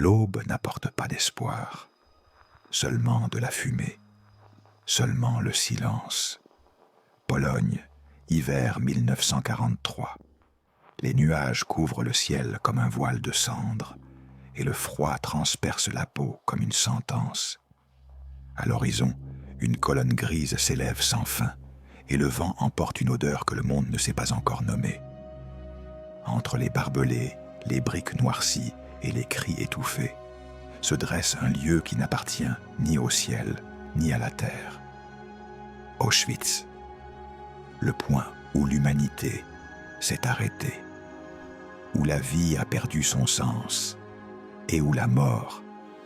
L'aube n'apporte pas d'espoir, seulement de la fumée, seulement le silence. Pologne, hiver 1943. Les nuages couvrent le ciel comme un voile de cendre, et le froid transperce la peau comme une sentence. À l'horizon, une colonne grise s'élève sans fin, et le vent emporte une odeur que le monde ne sait pas encore nommer. Entre les barbelés, les briques noircies et les cris étouffés, se dresse un lieu qui n'appartient ni au ciel, ni à la terre. Auschwitz, le point où l'humanité s'est arrêtée, où la vie a perdu son sens et où la mort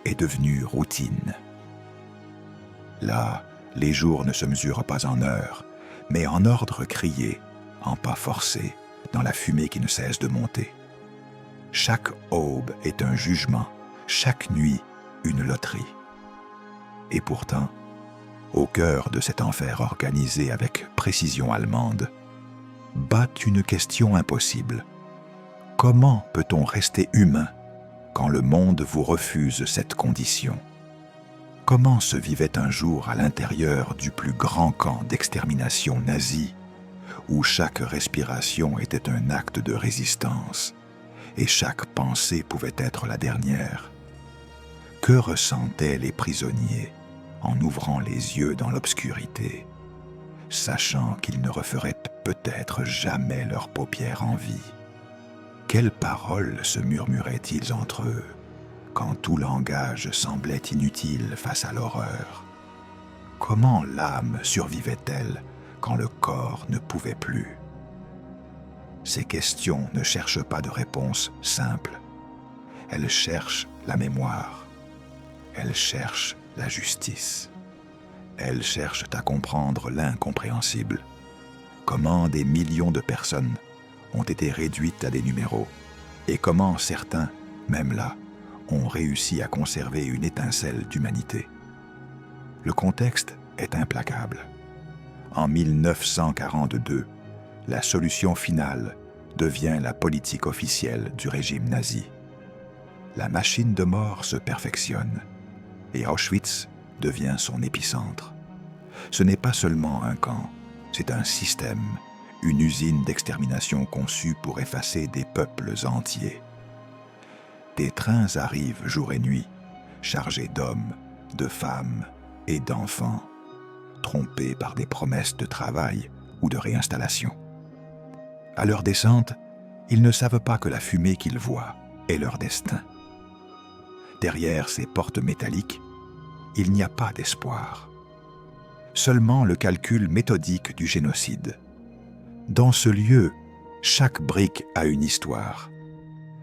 est devenue routine. Là, les jours ne se mesurent pas en heures, mais en ordre crié, en pas forcés, dans la fumée qui ne cesse de monter. Chaque aube est un jugement, chaque nuit une loterie. Et pourtant, au cœur de cet enfer organisé avec précision allemande, bat une question impossible. Comment peut-on rester humain quand le monde vous refuse cette condition? Comment se vivait un jour à l'intérieur du plus grand camp d'extermination nazi, où chaque respiration était un acte de résistance et chaque pensée pouvait être la dernière? Que ressentaient les prisonniers en ouvrant les yeux dans l'obscurité, sachant qu'ils ne referaient peut-être jamais leurs paupières en vie? Quelles paroles se murmuraient-ils entre eux quand tout langage semblait inutile face à l'horreur? Comment l'âme survivait-elle quand le corps ne pouvait plus? Ces questions ne cherchent pas de réponse simple. Elles cherchent la mémoire. Elles cherchent la justice. Elles cherchent à comprendre l'incompréhensible. Comment des millions de personnes ont été réduites à des numéros et comment certains, même là, ont réussi à conserver une étincelle d'humanité. Le contexte est implacable. En 1942, la solution finale devient la politique officielle du régime nazi. La machine de mort se perfectionne et Auschwitz devient son épicentre. Ce n'est pas seulement un camp, c'est un système, une usine d'extermination conçue pour effacer des peuples entiers. Des trains arrivent jour et nuit, chargés d'hommes, de femmes et d'enfants, trompés par des promesses de travail ou de réinstallation. À leur descente, ils ne savent pas que la fumée qu'ils voient est leur destin. Derrière ces portes métalliques, il n'y a pas d'espoir. Seulement le calcul méthodique du génocide. Dans ce lieu, chaque brique a une histoire.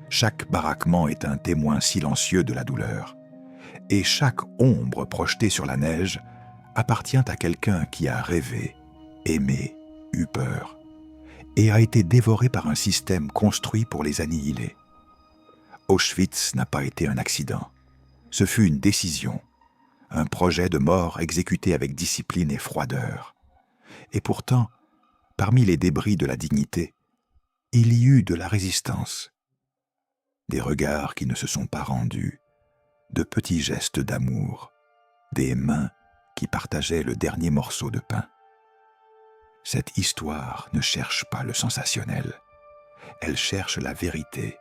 Chaque baraquement est un témoin silencieux de la douleur. Et chaque ombre projetée sur la neige appartient à quelqu'un qui a rêvé, aimé, eu peur, et a été dévoré par un système construit pour les annihiler. Auschwitz n'a pas été un accident. Ce fut une décision, un projet de mort exécuté avec discipline et froideur. Et pourtant, parmi les débris de la dignité, il y eut de la résistance. Des regards qui ne se sont pas rendus, de petits gestes d'amour, des mains qui partageaient le dernier morceau de pain. Cette histoire ne cherche pas le sensationnel, elle cherche la vérité,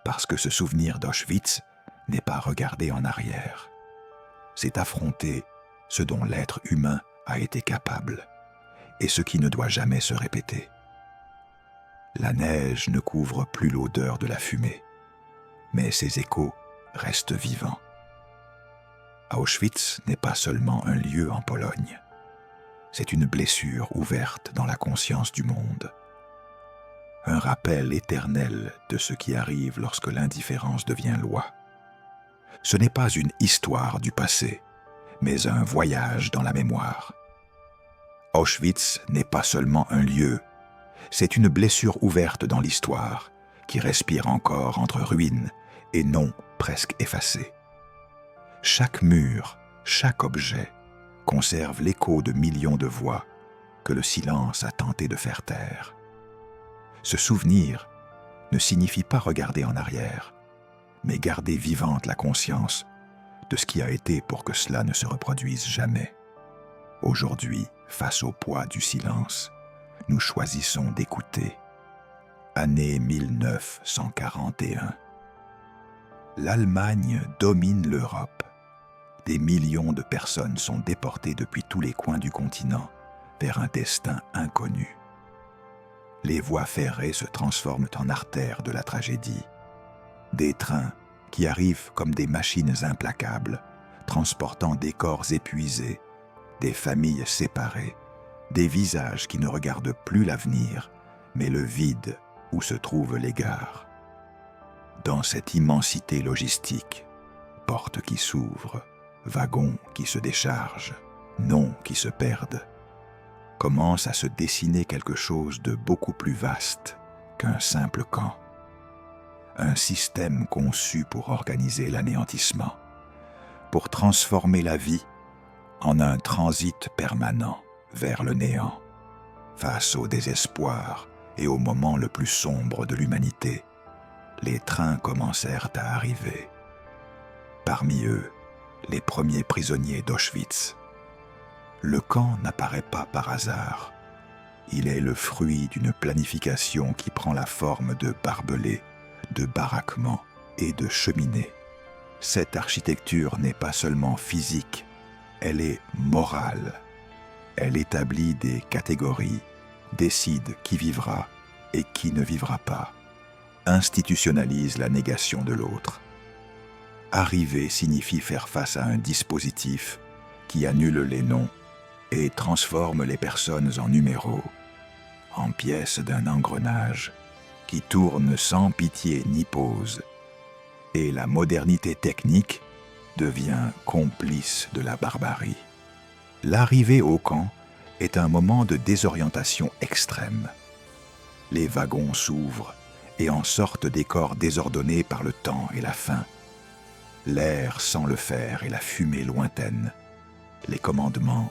parce que ce souvenir d'Auschwitz n'est pas regarder en arrière. C'est affronter ce dont l'être humain a été capable et ce qui ne doit jamais se répéter. La neige ne couvre plus l'odeur de la fumée, mais ses échos restent vivants. Auschwitz n'est pas seulement un lieu en Pologne, c'est une blessure ouverte dans la conscience du monde. Un rappel éternel de ce qui arrive lorsque l'indifférence devient loi. Ce n'est pas une histoire du passé, mais un voyage dans la mémoire. Auschwitz n'est pas seulement un lieu, c'est une blessure ouverte dans l'histoire qui respire encore entre ruines et noms presque effacés. Chaque mur, chaque objet conserve l'écho de millions de voix que le silence a tenté de faire taire. Ce souvenir ne signifie pas regarder en arrière, mais garder vivante la conscience de ce qui a été pour que cela ne se reproduise jamais. Aujourd'hui, face au poids du silence, nous choisissons d'écouter. Année 1941. L'Allemagne domine l'Europe. Des millions de personnes sont déportées depuis tous les coins du continent vers un destin inconnu. Les voies ferrées se transforment en artères de la tragédie. Des trains qui arrivent comme des machines implacables, transportant des corps épuisés, des familles séparées, des visages qui ne regardent plus l'avenir, mais le vide où se trouvent les gares. Dans cette immensité logistique, portes qui s'ouvrent, wagons qui se déchargent, noms qui se perdent, commence à se dessiner quelque chose de beaucoup plus vaste qu'un simple camp. Un système conçu pour organiser l'anéantissement, pour transformer la vie en un transit permanent vers le néant. Face au désespoir et au moment le plus sombre de l'humanité, les trains commencèrent à arriver. Parmi eux, les premiers prisonniers d'Auschwitz. Le camp n'apparaît pas par hasard. Il est le fruit d'une planification qui prend la forme de barbelés, de baraquements et de cheminées. Cette architecture n'est pas seulement physique, elle est morale. Elle établit des catégories, décide qui vivra et qui ne vivra pas, institutionnalise la négation de l'autre. Arriver signifie faire face à un dispositif qui annule les noms et transforme les personnes en numéros, en pièces d'un engrenage qui tourne sans pitié ni pause, et la modernité technique devient complice de la barbarie. L'arrivée au camp est un moment de désorientation extrême. Les wagons s'ouvrent et en sortent des corps désordonnés par le temps et la faim. L'air sent le fer et la fumée lointaine, les commandements,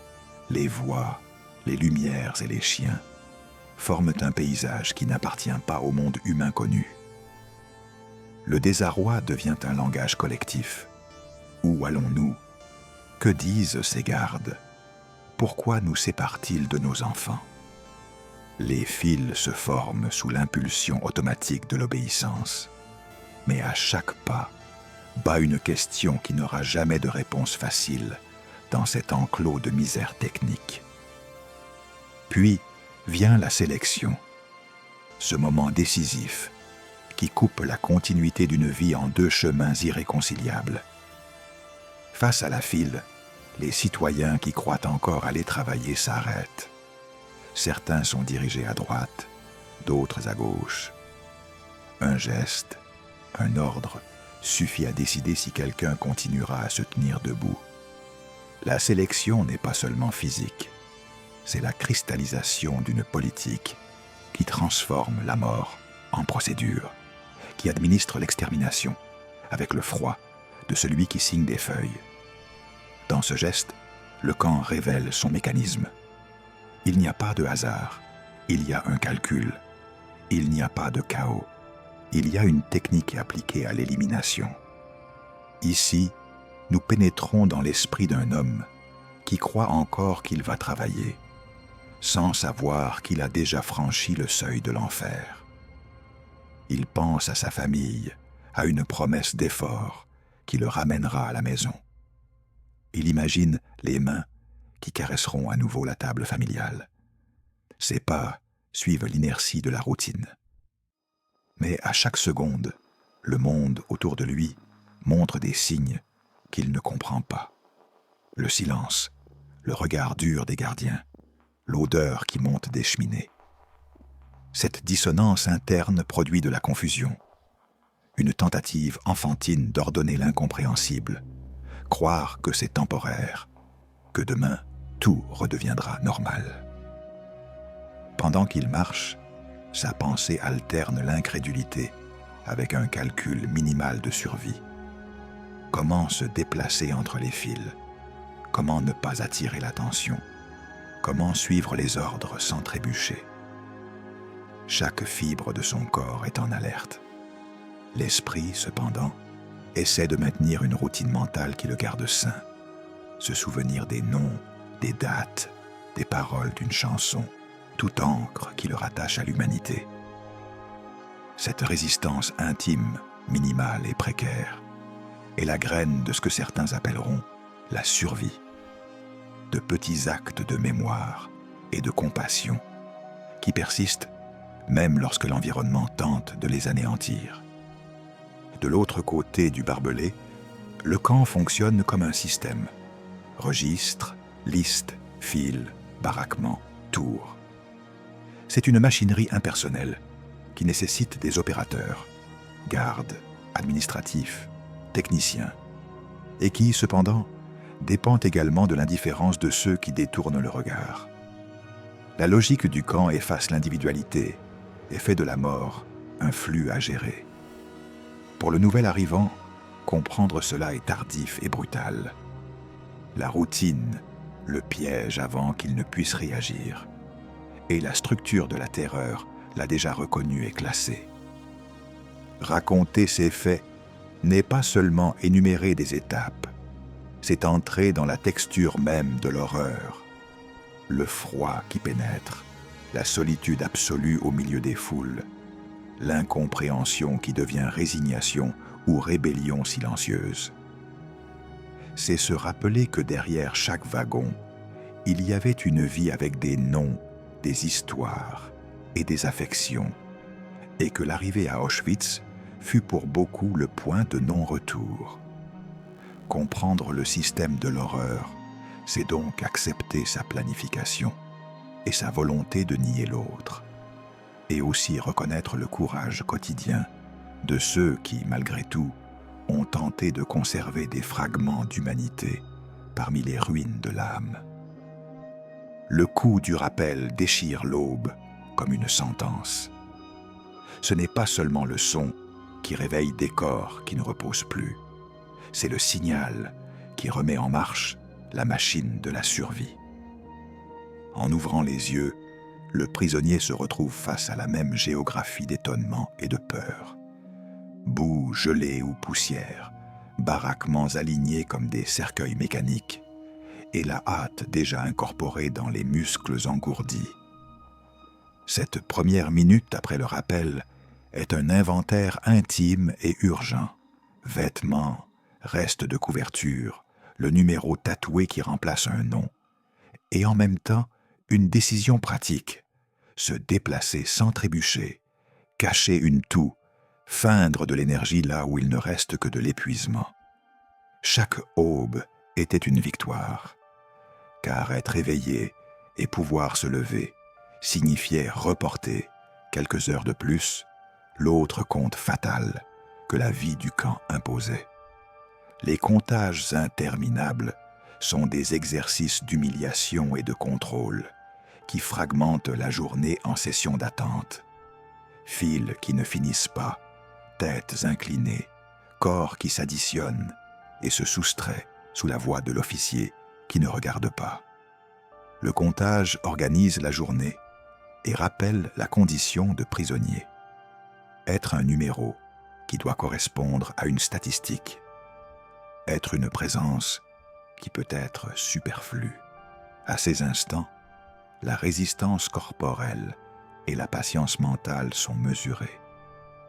les voix, les lumières et les chiens forment un paysage qui n'appartient pas au monde humain connu. Le désarroi devient un langage collectif. Où allons-nous? Que disent ces gardes? Pourquoi nous séparent-ils de nos enfants? Les fils se forment sous l'impulsion automatique de l'obéissance. Mais à chaque pas, bat une question qui n'aura jamais de réponse facile dans cet enclos de misère technique. Puis vient la sélection, ce moment décisif qui coupe la continuité d'une vie en deux chemins irréconciliables. Face à la file, les citoyens qui croient encore aller travailler s'arrêtent. Certains sont dirigés à droite, d'autres à gauche. Un geste, un ordre, suffit à décider si quelqu'un continuera à se tenir debout. La sélection n'est pas seulement physique, c'est la cristallisation d'une politique qui transforme la mort en procédure, qui administre l'extermination avec le froid de celui qui signe des feuilles. Dans ce geste, le camp révèle son mécanisme. Il n'y a pas de hasard, il y a un calcul, il n'y a pas de chaos, il y a une technique appliquée à l'élimination. Ici, nous pénétrons dans l'esprit d'un homme qui croit encore qu'il va travailler, sans savoir qu'il a déjà franchi le seuil de l'enfer. Il pense à sa famille, à une promesse d'effort qui le ramènera à la maison. Il imagine les mains qui caresseront à nouveau la table familiale. Ses pas suivent l'inertie de la routine. Mais à chaque seconde, le monde autour de lui montre des signes qu'il ne comprend pas. Le silence, le regard dur des gardiens, l'odeur qui monte des cheminées. Cette dissonance interne produit de la confusion, une tentative enfantine d'ordonner l'incompréhensible, croire que c'est temporaire, que demain tout redeviendra normal. Pendant qu'il marche, sa pensée alterne l'incrédulité avec un calcul minimal de survie. Comment se déplacer entre les fils? Comment ne pas attirer l'attention? Comment suivre les ordres sans trébucher? Chaque fibre de son corps est en alerte. L'esprit, cependant, essaie de maintenir une routine mentale qui le garde sain. Se souvenir des noms, des dates, des paroles d'une chanson, toute encre qui le rattache à l'humanité. Cette résistance intime, minimale et précaire est la graine de ce que certains appelleront la survie. De petits actes de mémoire et de compassion qui persistent même lorsque l'environnement tente de les anéantir. De l'autre côté du barbelé, le camp fonctionne comme un système. Registres, listes, fils, baraquements, tours. C'est une machinerie impersonnelle qui nécessite des opérateurs, gardes, administratifs, techniciens, et qui, cependant, dépend également de l'indifférence de ceux qui détournent le regard. La logique du camp efface l'individualité et fait de la mort un flux à gérer. Pour le nouvel arrivant, comprendre cela est tardif et brutal. La routine le piège avant qu'il ne puisse réagir. Et la structure de la terreur l'a déjà reconnu et classé. Raconter ces faits n'est pas seulement énumérer des étapes, c'est entrer dans la texture même de l'horreur. Le froid qui pénètre, la solitude absolue au milieu des foules, l'incompréhension qui devient résignation ou rébellion silencieuse. C'est se rappeler que derrière chaque wagon, il y avait une vie avec des noms, des histoires et des affections, et que l'arrivée à Auschwitz fut pour beaucoup le point de non-retour. Comprendre le système de l'horreur, c'est donc accepter sa planification et sa volonté de nier l'autre, et aussi reconnaître le courage quotidien de ceux qui, malgré tout, ont tenté de conserver des fragments d'humanité parmi les ruines de l'âme. Le coup du rappel déchire l'aube comme une sentence. Ce n'est pas seulement le son qui réveille des corps qui ne reposent plus, c'est le signal qui remet en marche la machine de la survie. En ouvrant les yeux, le prisonnier se retrouve face à la même géographie d'étonnement et de peur. Boue gelée ou poussière, baraquements alignés comme des cercueils mécaniques, et la hâte déjà incorporée dans les muscles engourdis. Cette première minute après le rappel est un inventaire intime et urgent. Vêtements, restes de couverture, le numéro tatoué qui remplace un nom, et en même temps une décision pratique, se déplacer sans trébucher, cacher une toux, feindre de l'énergie là où il ne reste que de l'épuisement. Chaque aube était une victoire, car être éveillé et pouvoir se lever signifiait reporter, quelques heures de plus, l'autre compte fatal que la vie du camp imposait. Les comptages interminables sont des exercices d'humiliation et de contrôle qui fragmentent la journée en sessions d'attente. Fils qui ne finissent pas, têtes inclinées, corps qui s'additionnent et se soustraient sous la voix de l'officier qui ne regarde pas. Le comptage organise la journée et rappelle la condition de prisonnier. Être un numéro qui doit correspondre à une statistique. Être une présence qui peut être superflue. À ces instants, la résistance corporelle et la patience mentale sont mesurées.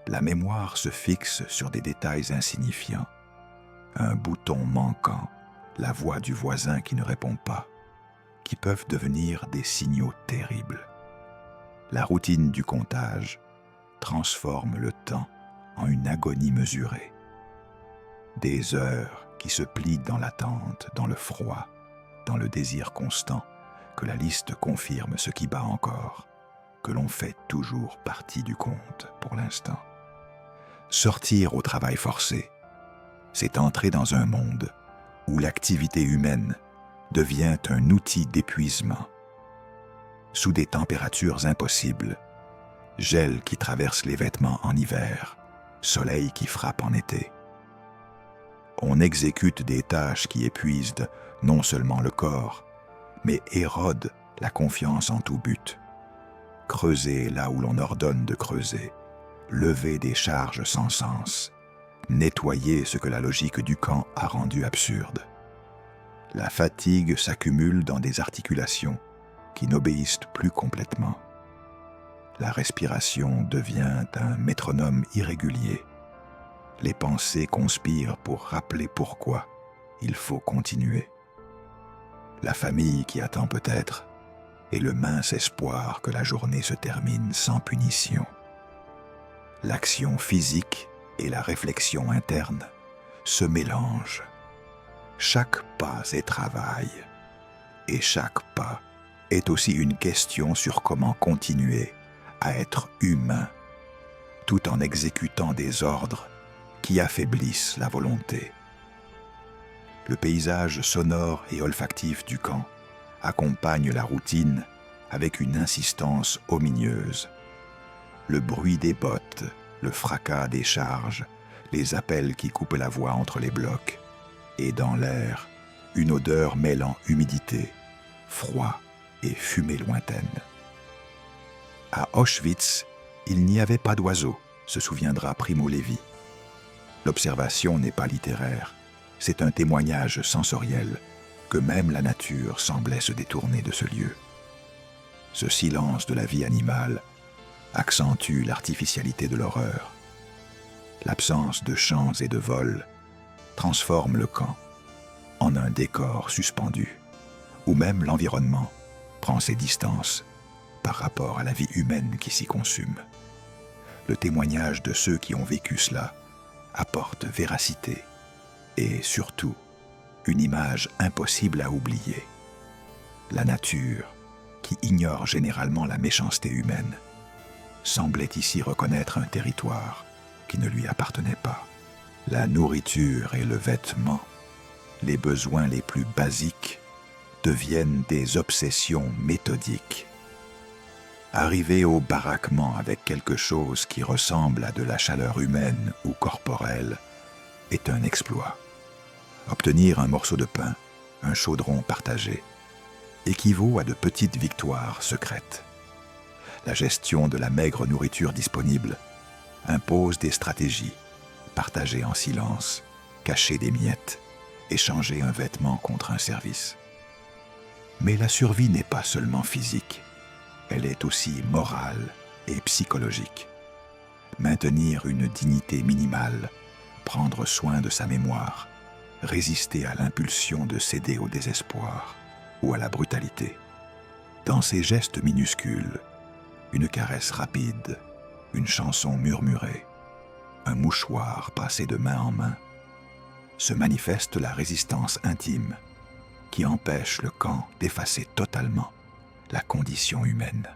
La mémoire se fixe sur des détails insignifiants. Un bouton manquant, la voix du voisin qui ne répond pas, qui peuvent devenir des signaux terribles. La routine du comptage transforme le temps en une agonie mesurée. Des heures qui se plient dans l'attente, dans le froid, dans le désir constant que la liste confirme ce qui bat encore, que l'on fait toujours partie du compte pour l'instant. Sortir au travail forcé, c'est entrer dans un monde où l'activité humaine devient un outil d'épuisement. Sous des températures impossibles, gel qui traverse les vêtements en hiver, soleil qui frappe en été. On exécute des tâches qui épuisent non seulement le corps, mais érodent la confiance en tout but. Creuser là où l'on ordonne de creuser, lever des charges sans sens, nettoyer ce que la logique du camp a rendu absurde. La fatigue s'accumule dans des articulations qui n'obéissent plus complètement. La respiration devient un métronome irrégulier. Les pensées conspirent pour rappeler pourquoi il faut continuer. La famille qui attend peut-être, et le mince espoir que la journée se termine sans punition. L'action physique et la réflexion interne se mélangent. Chaque pas est travail, et chaque pas est aussi une question sur comment continuer à être humain, tout en exécutant des ordres qui affaiblissent la volonté. Le paysage sonore et olfactif du camp accompagne la routine avec une insistance ominieuse. Le bruit des bottes, le fracas des charges, les appels qui coupent la voix entre les blocs, et dans l'air, une odeur mêlant humidité, froid et fumée lointaine. À Auschwitz, il n'y avait pas d'oiseaux, se souviendra Primo Levi. L'observation n'est pas littéraire, c'est un témoignage sensoriel que même la nature semblait se détourner de ce lieu. Ce silence de la vie animale accentue l'artificialité de l'horreur. L'absence de chants et de vols transforme le camp en un décor suspendu, où même l'environnement prend ses distances par rapport à la vie humaine qui s'y consume. Le témoignage de ceux qui ont vécu cela apporte véracité et surtout une image impossible à oublier. La nature, qui ignore généralement la méchanceté humaine, semblait ici reconnaître un territoire qui ne lui appartenait pas. La nourriture et le vêtement, les besoins les plus basiques, deviennent des obsessions méthodiques. Arriver au baraquement avec quelque chose qui ressemble à de la chaleur humaine ou corporelle est un exploit. Obtenir un morceau de pain, un chaudron partagé, équivaut à de petites victoires secrètes. La gestion de la maigre nourriture disponible impose des stratégies, partager en silence, cacher des miettes, échanger un vêtement contre un service. Mais la survie n'est pas seulement physique, elle est aussi morale et psychologique. Maintenir une dignité minimale, prendre soin de sa mémoire, résister à l'impulsion de céder au désespoir ou à la brutalité. Dans ces gestes minuscules, une caresse rapide, une chanson murmurée, un mouchoir passé de main en main, se manifeste la résistance intime qui empêche le camp d'effacer totalement la condition humaine.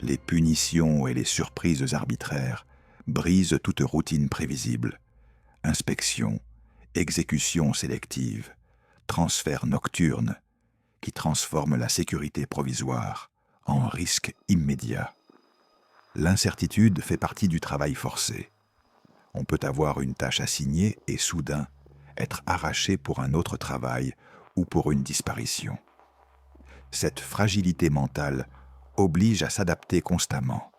Les punitions et les surprises arbitraires brisent toute routine prévisible. Inspection, exécution sélective, transfert nocturne qui transforme la sécurité provisoire en risque immédiat. L'incertitude fait partie du travail forcé. On peut avoir une tâche assignée et soudain être arraché pour un autre travail ou pour une disparition. Cette fragilité mentale oblige à s'adapter constamment.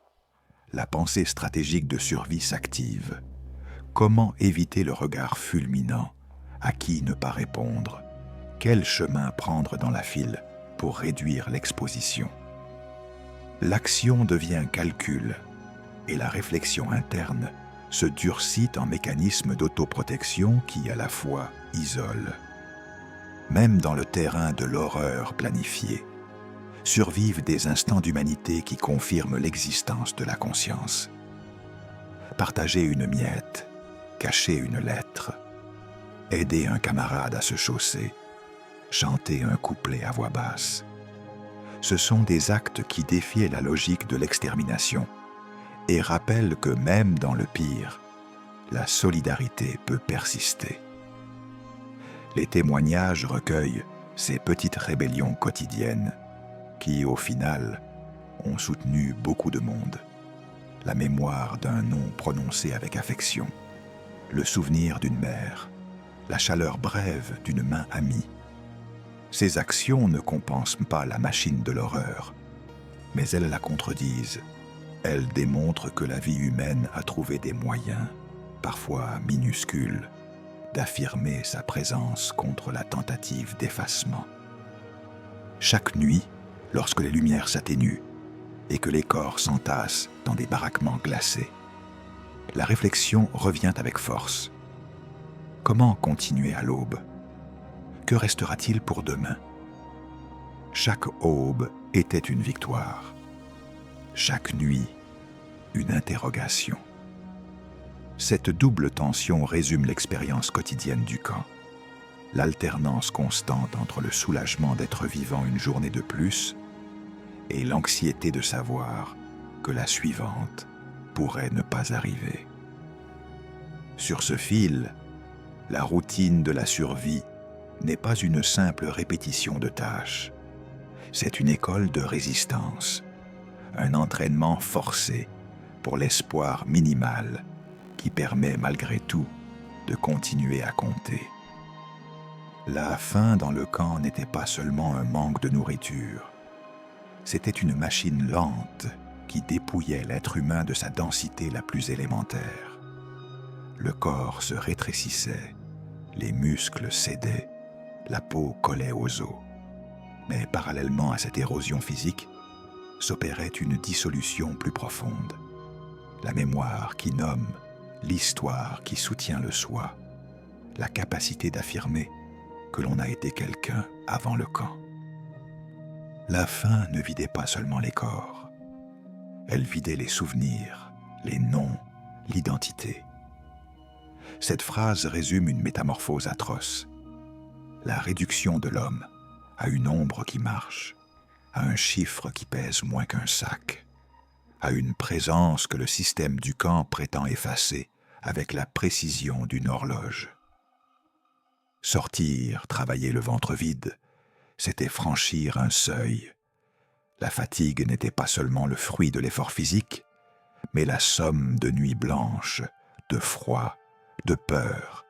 La pensée stratégique de survie s'active. Comment éviter le regard fulminant? À qui ne pas répondre? Quel chemin prendre dans la file pour réduire l'exposition? L'action devient calcul et la réflexion interne se durcit en mécanisme d'autoprotection qui à la fois isole. Même dans le terrain de l'horreur planifiée, survivent des instants d'humanité qui confirment l'existence de la conscience. Partager une miette, cacher une lettre, aider un camarade à se chausser, chanter un couplet à voix basse. Ce sont des actes qui défient la logique de l'extermination et rappellent que même dans le pire, la solidarité peut persister. Les témoignages recueillent ces petites rébellions quotidiennes qui, au final, ont soutenu beaucoup de monde. La mémoire d'un nom prononcé avec affection, le souvenir d'une mère, la chaleur brève d'une main amie. Ces actions ne compensent pas la machine de l'horreur, mais elles la contredisent. Elles démontrent que la vie humaine a trouvé des moyens parfois minuscule, d'affirmer sa présence contre la tentative d'effacement. Chaque nuit, lorsque les lumières s'atténuent et que les corps s'entassent dans des baraquements glacés, la réflexion revient avec force. Comment continuer à l'aube? Que restera-t-il pour demain? Chaque aube était une victoire. Chaque nuit, une interrogation. Cette double tension résume l'expérience quotidienne du camp. L'alternance constante entre le soulagement d'être vivant une journée de plus et l'anxiété de savoir que la suivante pourrait ne pas arriver. Sur ce fil, la routine de la survie n'est pas une simple répétition de tâches. C'est une école de résistance, un entraînement forcé pour l'espoir minimal qui permet malgré tout de continuer à compter. La faim dans le camp n'était pas seulement un manque de nourriture, c'était une machine lente qui dépouillait l'être humain de sa densité la plus élémentaire. Le corps se rétrécissait, les muscles cédaient, la peau collait aux os. Mais parallèlement à cette érosion physique, s'opérait une dissolution plus profonde. La mémoire qui nomme, l'histoire qui soutient le soi, la capacité d'affirmer que l'on a été quelqu'un avant le camp. La faim ne vidait pas seulement les corps, elle vidait les souvenirs, les noms, l'identité. Cette phrase résume une métamorphose atroce, la réduction de l'homme à une ombre qui marche, à un chiffre qui pèse moins qu'un sac, à une présence que le système du camp prétend effacer avec la précision d'une horloge. Sortir, travailler le ventre vide, c'était franchir un seuil. La fatigue n'était pas seulement le fruit de l'effort physique, mais la somme de nuits blanches, de froid, de peur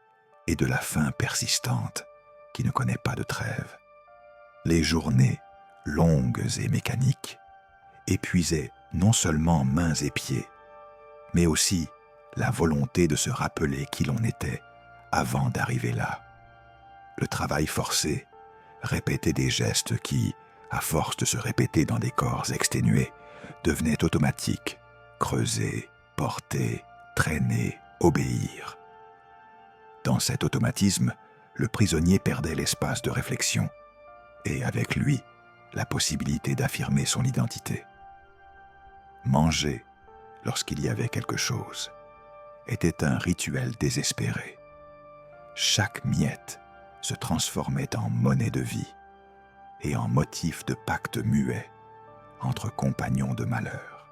et de la faim persistante qui ne connaît pas de trêve. Les journées, longues et mécaniques, épuisaient non seulement mains et pieds, mais aussi la volonté de se rappeler qui l'on était avant d'arriver là. Le travail forcé répétait des gestes qui, à force de se répéter dans des corps exténués, devenaient automatiques, creuser, porter, traîner, obéir. Dans cet automatisme, le prisonnier perdait l'espace de réflexion et avec lui, la possibilité d'affirmer son identité. Manger, lorsqu'il y avait quelque chose, était un rituel désespéré. Chaque miette se transformait en monnaie de vie et en motif de pacte muet entre compagnons de malheur.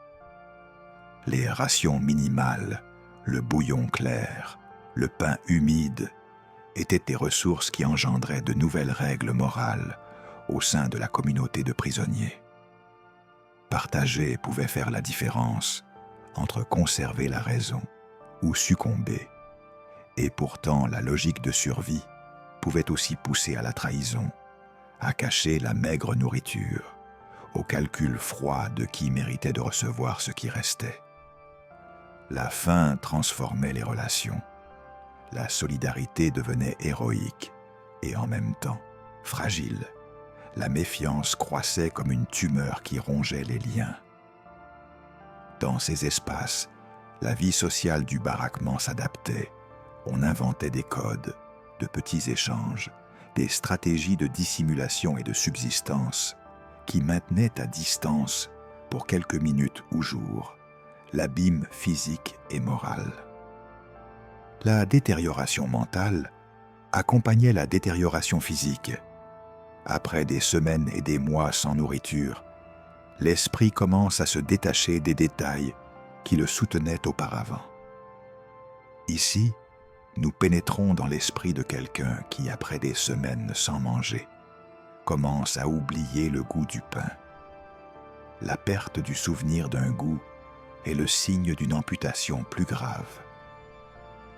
Les rations minimales, le bouillon clair, le pain humide étaient des ressources qui engendraient de nouvelles règles morales au sein de la communauté de prisonniers. Partager pouvait faire la différence entre conserver la raison ou succomber, et pourtant la logique de survie pouvait aussi pousser à la trahison, à cacher la maigre nourriture, au calcul froid de qui méritait de recevoir ce qui restait. La faim transformait les relations, la solidarité devenait héroïque et en même temps fragile. La méfiance croissait comme une tumeur qui rongeait les liens. Dans ces espaces, la vie sociale du baraquement s'adaptait. On inventait des codes, de petits échanges, des stratégies de dissimulation et de subsistance qui maintenaient à distance, pour quelques minutes ou jours, l'abîme physique et moral. La détérioration mentale accompagnait la détérioration physique. Après des semaines et des mois sans nourriture, l'esprit commence à se détacher des détails qui le soutenaient auparavant. Ici, nous pénétrons dans l'esprit de quelqu'un qui, après des semaines sans manger, commence à oublier le goût du pain. La perte du souvenir d'un goût est le signe d'une amputation plus grave.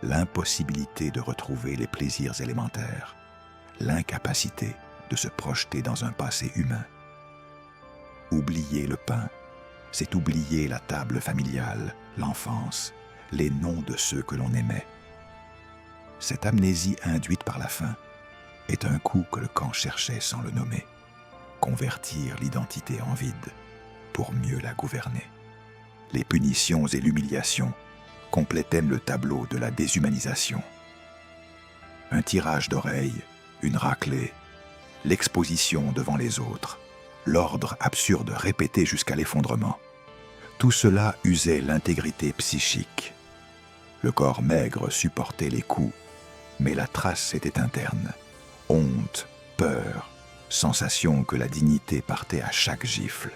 L'impossibilité de retrouver les plaisirs élémentaires, l'incapacité de se projeter dans un passé humain. Oublier le pain, c'est oublier la table familiale, l'enfance, les noms de ceux que l'on aimait. Cette amnésie induite par la faim est un coup que le camp cherchait sans le nommer, convertir l'identité en vide pour mieux la gouverner. Les punitions et l'humiliation complétaient le tableau de la déshumanisation. Un tirage d'oreilles, une raclée, l'exposition devant les autres, l'ordre absurde répété jusqu'à l'effondrement. Tout cela usait l'intégrité psychique. Le corps maigre supportait les coups, mais la trace était interne. Honte, peur, sensation que la dignité partait à chaque gifle.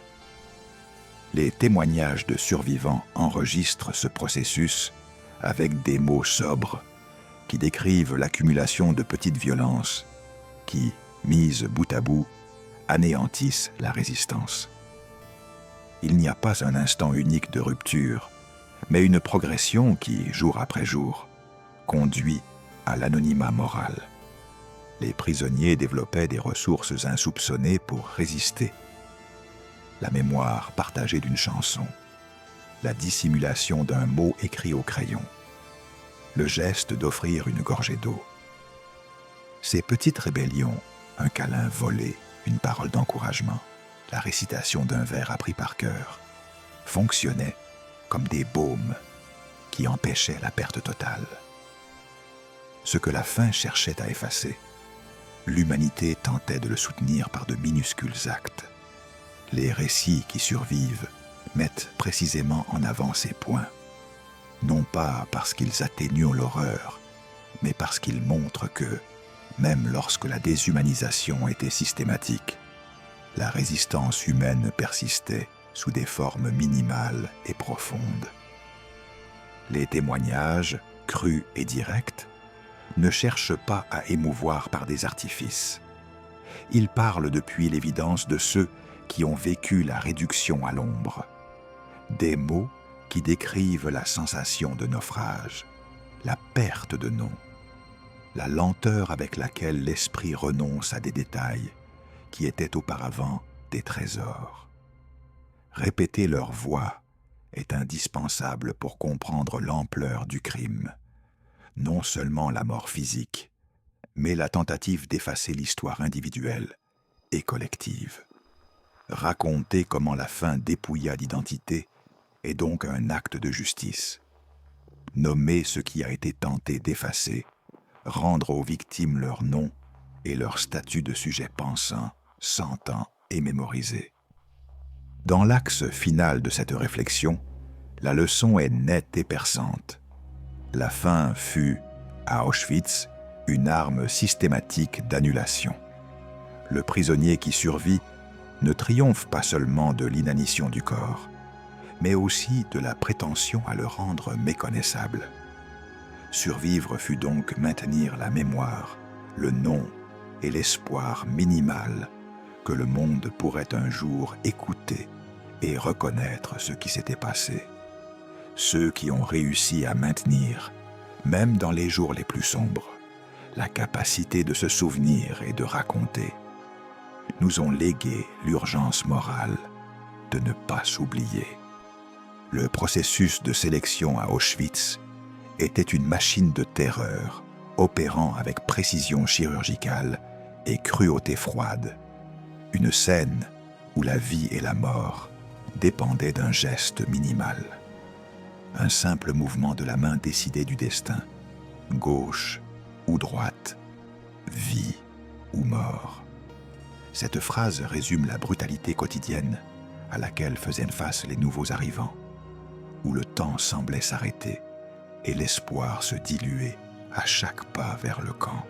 Les témoignages de survivants enregistrent ce processus avec des mots sobres qui décrivent l'accumulation de petites violences qui, mises bout à bout, anéantissent la résistance. Il n'y a pas un instant unique de rupture, mais une progression qui, jour après jour, conduit à l'anonymat moral. Les prisonniers développaient des ressources insoupçonnées pour résister. La mémoire partagée d'une chanson, la dissimulation d'un mot écrit au crayon, le geste d'offrir une gorgée d'eau. Ces petites rébellions, un câlin volé, une parole d'encouragement, la récitation d'un vers appris par cœur, fonctionnaient comme des baumes qui empêchaient la perte totale. Ce que la faim cherchait à effacer, l'humanité tentait de le soutenir par de minuscules actes. Les récits qui survivent mettent précisément en avant ces points, non pas parce qu'ils atténuent l'horreur, mais parce qu'ils montrent que, même lorsque la déshumanisation était systématique, la résistance humaine persistait sous des formes minimales et profondes. Les témoignages, crus et directs, ne cherchent pas à émouvoir par des artifices. Ils parlent depuis l'évidence de ceux qui ont vécu la réduction à l'ombre. Des mots qui décrivent la sensation de naufrage, la perte de nom, la lenteur avec laquelle l'esprit renonce à des détails qui étaient auparavant des trésors. Répéter leur voix est indispensable pour comprendre l'ampleur du crime. Non seulement la mort physique, mais la tentative d'effacer l'histoire individuelle et collective. Raconter comment la faim dépouilla d'identité est donc un acte de justice. Nommer ce qui a été tenté d'effacer, rendre aux victimes leur nom et leur statut de sujet pensant, sentant et mémorisé. Dans l'axe final de cette réflexion, la leçon est nette et perçante. La faim fut, à Auschwitz, une arme systématique d'annulation. Le prisonnier qui survit ne triomphe pas seulement de l'inanition du corps, mais aussi de la prétention à le rendre méconnaissable. Survivre fut donc maintenir la mémoire, le nom et l'espoir minimal que le monde pourrait un jour écouter et reconnaître ce qui s'était passé. Ceux qui ont réussi à maintenir, même dans les jours les plus sombres, la capacité de se souvenir et de raconter, nous ont légué l'urgence morale de ne pas s'oublier. Le processus de sélection à Auschwitz était une machine de terreur, opérant avec précision chirurgicale et cruauté froide. Une scène où la vie et la mort dépendaient d'un geste minimal. Un simple mouvement de la main décidait du destin, gauche ou droite, vie ou mort. Cette phrase résume la brutalité quotidienne à laquelle faisaient face les nouveaux arrivants, où le temps semblait s'arrêter et l'espoir se diluer à chaque pas vers le camp.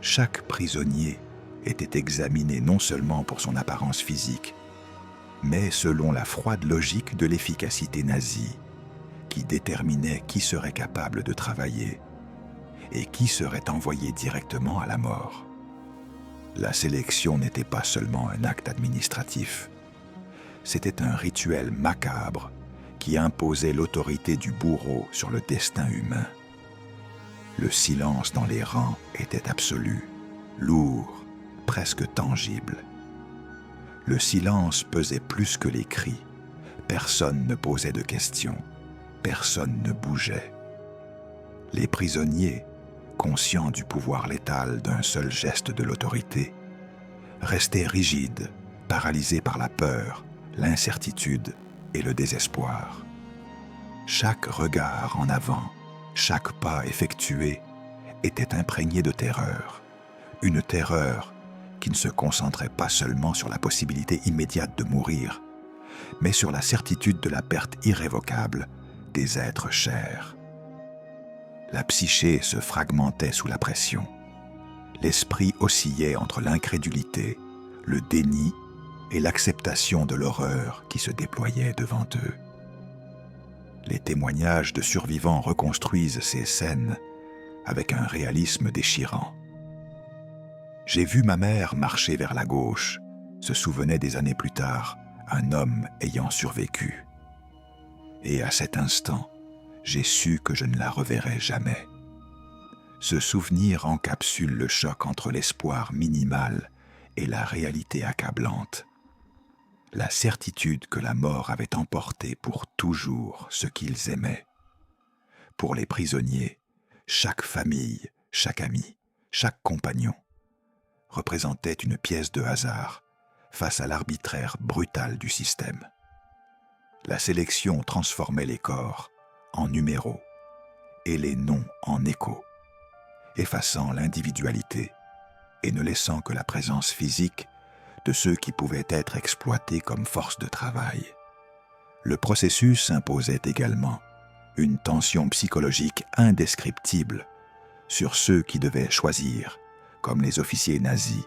Chaque prisonnier était examiné non seulement pour son apparence physique, mais selon la froide logique de l'efficacité nazie, qui déterminait qui serait capable de travailler et qui serait envoyé directement à la mort. La sélection n'était pas seulement un acte administratif, c'était un rituel macabre qui imposait l'autorité du bourreau sur le destin humain. Le silence dans les rangs était absolu, lourd, presque tangible. Le silence pesait plus que les cris. Personne ne posait de questions. personne ne bougeait. Les prisonniers, conscients du pouvoir létal d'un seul geste de l'autorité, restaient rigides, paralysés par la peur, l'incertitude et le désespoir. Chaque regard en avant, chaque pas effectué était imprégné de terreur. Une terreur qui ne se concentrait pas seulement sur la possibilité immédiate de mourir, mais sur la certitude de la perte irrévocable des êtres chers. La psyché se fragmentait sous la pression. L'esprit oscillait entre l'incrédulité, le déni et l'acceptation de l'horreur qui se déployait devant eux. Les témoignages de survivants reconstruisent ces scènes avec un réalisme déchirant. J'ai vu ma mère marcher vers la gauche, se souvenait des années plus tard, un homme ayant survécu. Et à cet instant, j'ai su que je ne la reverrai jamais. Ce souvenir encapsule le choc entre l'espoir minimal et la réalité accablante. La certitude que la mort avait emporté pour toujours ce qu'ils aimaient. Pour les prisonniers, chaque famille, chaque ami, chaque compagnon représentait une pièce de hasard face à l'arbitraire brutal du système. La sélection transformait les corps en numéros et les noms en échos, effaçant l'individualité et ne laissant que la présence physique de ceux qui pouvaient être exploités comme force de travail. Le processus imposait également une tension psychologique indescriptible sur ceux qui devaient choisir, comme les officiers nazis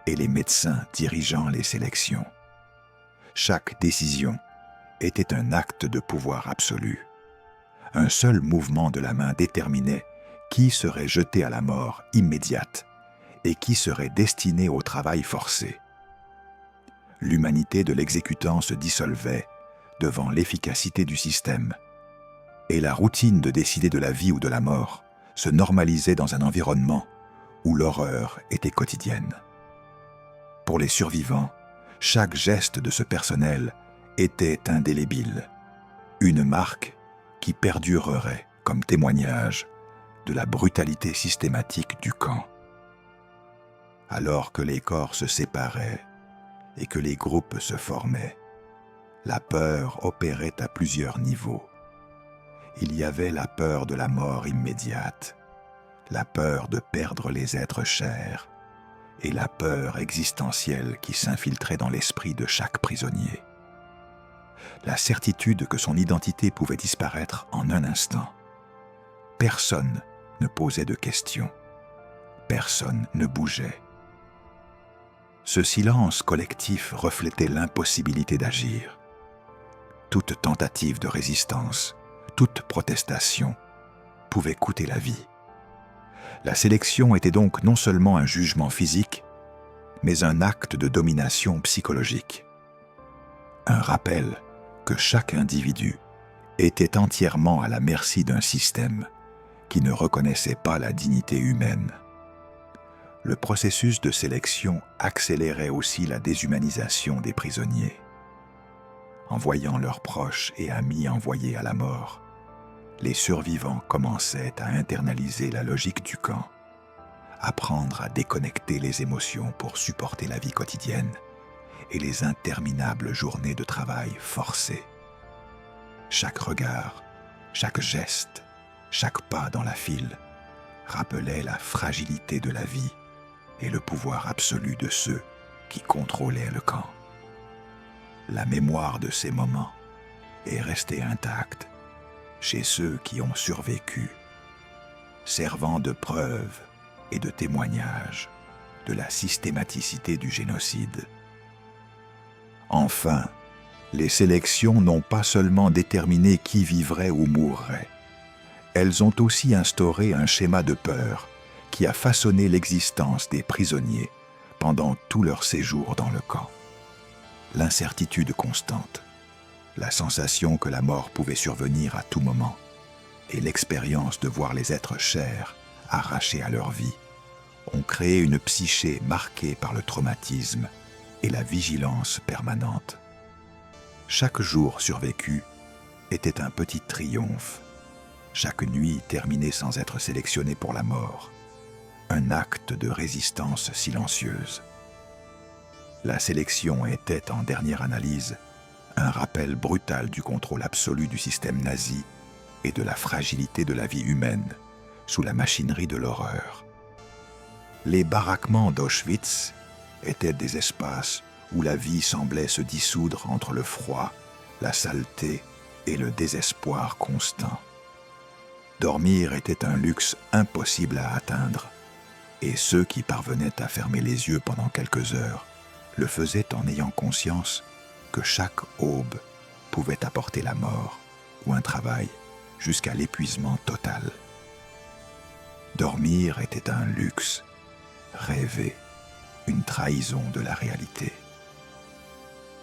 et les médecins dirigeant les sélections. Chaque décision était un acte de pouvoir absolu. Un seul mouvement de la main déterminait qui serait jeté à la mort immédiate et qui serait destiné au travail forcé. L'humanité de l'exécutant se dissolvait devant l'efficacité du système, et la routine de décider de la vie ou de la mort se normalisait dans un environnement où l'horreur était quotidienne. Pour les survivants, chaque geste de ce personnel était indélébile, une marque qui perdurerait comme témoignage de la brutalité systématique du camp. Alors que les corps se séparaient et que les groupes se formaient, la peur opérait à plusieurs niveaux. Il y avait la peur de la mort immédiate, la peur de perdre les êtres chers et la peur existentielle qui s'infiltrait dans l'esprit de chaque prisonnier. La certitude que son identité pouvait disparaître en un instant. Personne ne posait de questions. Personne ne bougeait. Ce silence collectif reflétait l'impossibilité d'agir. Toute tentative de résistance, toute protestation pouvait coûter la vie. La sélection était donc non seulement un jugement physique, mais un acte de domination psychologique. Un rappel que chaque individu était entièrement à la merci d'un système qui ne reconnaissait pas la dignité humaine. Le processus de sélection accélérait aussi la déshumanisation des prisonniers. En voyant leurs proches et amis envoyés à la mort, les survivants commençaient à internaliser la logique du camp, apprendre à déconnecter les émotions pour supporter la vie quotidienne et les interminables journées de travail forcé. Chaque regard, chaque geste, chaque pas dans la file rappelait la fragilité de la vie et le pouvoir absolu de ceux qui contrôlaient le camp. La mémoire de ces moments est restée intacte chez ceux qui ont survécu, servant de preuve et de témoignage de la systématicité du génocide. Enfin, les sélections n'ont pas seulement déterminé qui vivrait ou mourrait, elles ont aussi instauré un schéma de peur qui a façonné l'existence des prisonniers pendant tout leur séjour dans le camp. L'incertitude constante, la sensation que la mort pouvait survenir à tout moment, et l'expérience de voir les êtres chers arrachés à leur vie, ont créé une psyché marquée par le traumatisme et la vigilance permanente. Chaque jour survécu était un petit triomphe. Chaque nuit terminait sans être sélectionnée pour la mort. Un acte de résistance silencieuse. La sélection était, en dernière analyse, un rappel brutal du contrôle absolu du système nazi et de la fragilité de la vie humaine sous la machinerie de l'horreur. Les baraquements d'Auschwitz étaient des espaces où la vie semblait se dissoudre entre le froid, la saleté et le désespoir constant. Dormir était un luxe impossible à atteindre, et ceux qui parvenaient à fermer les yeux pendant quelques heures le faisaient en ayant conscience que chaque aube pouvait apporter la mort ou un travail jusqu'à l'épuisement total. Dormir était un luxe, rêver, une trahison de la réalité.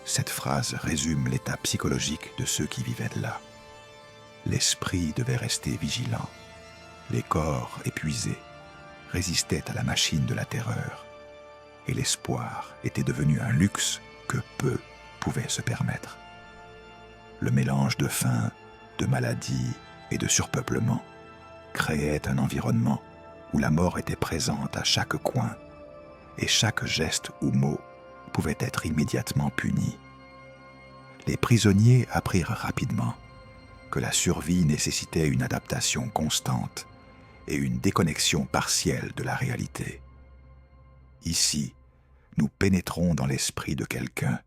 Cette phrase résume l'état psychologique de ceux qui vivaient là. L'esprit devait rester vigilant. Les corps épuisés résistaient à la machine de la terreur. Et l'espoir était devenu un luxe que peu pouvaient se permettre. Le mélange de faim, de maladie et de surpeuplement créait un environnement où la mort était présente à chaque coin et chaque geste ou mot pouvait être immédiatement puni. Les prisonniers apprirent rapidement que la survie nécessitait une adaptation constante et une déconnexion partielle de la réalité. Ici, nous pénétrons dans l'esprit de quelqu'un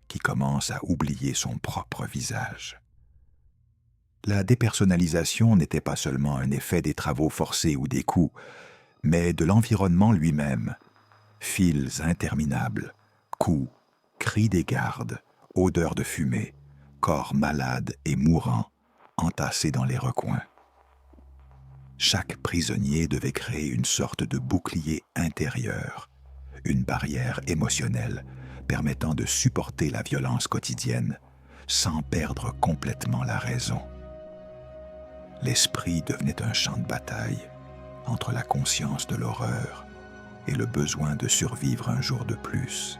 qui commence à oublier son propre visage. La dépersonnalisation n'était pas seulement un effet des travaux forcés ou des coups, mais de l'environnement lui-même. Fils interminables, coups, cris des gardes, odeurs de fumée, corps malades et mourants, entassés dans les recoins. Chaque prisonnier devait créer une sorte de bouclier intérieur, une barrière émotionnelle permettant de supporter la violence quotidienne sans perdre complètement la raison. L'esprit devenait un champ de bataille entre la conscience de l'horreur et le besoin de survivre un jour de plus.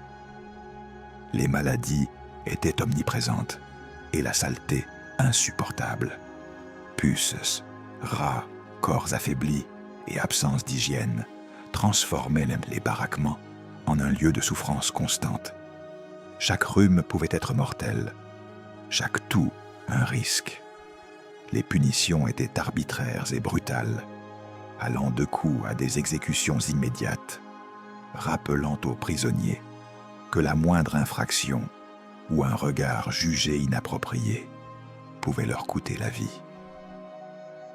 Les maladies étaient omniprésentes et la saleté insupportable. Puces, rats, corps affaiblis et absence d'hygiène transformaient les baraquements en un lieu de souffrance constante. Chaque rhume pouvait être mortel, chaque toux un risque. Les punitions étaient arbitraires et brutales, allant de coups à des exécutions immédiates, rappelant aux prisonniers que la moindre infraction ou un regard jugé inapproprié pouvait leur coûter la vie.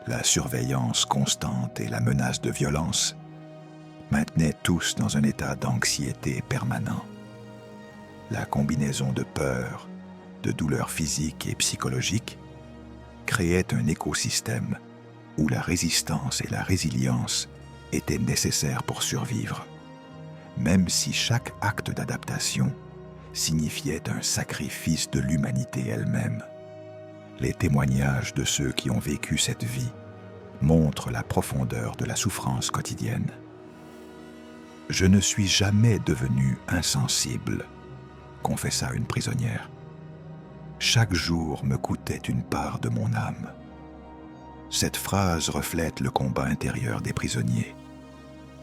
La surveillance constante et la menace de violence maintenaient tous dans un état d'anxiété permanent. La combinaison de peur, de douleurs physiques et psychologiques créait un écosystème où la résistance et la résilience étaient nécessaires pour survivre, même si chaque acte d'adaptation signifiait un sacrifice de l'humanité elle-même. Les témoignages de ceux qui ont vécu cette vie montrent la profondeur de la souffrance quotidienne. Je ne suis jamais devenue insensible, confessa une prisonnière. Chaque jour me coûtait une part de mon âme. Cette phrase reflète le combat intérieur des prisonniers.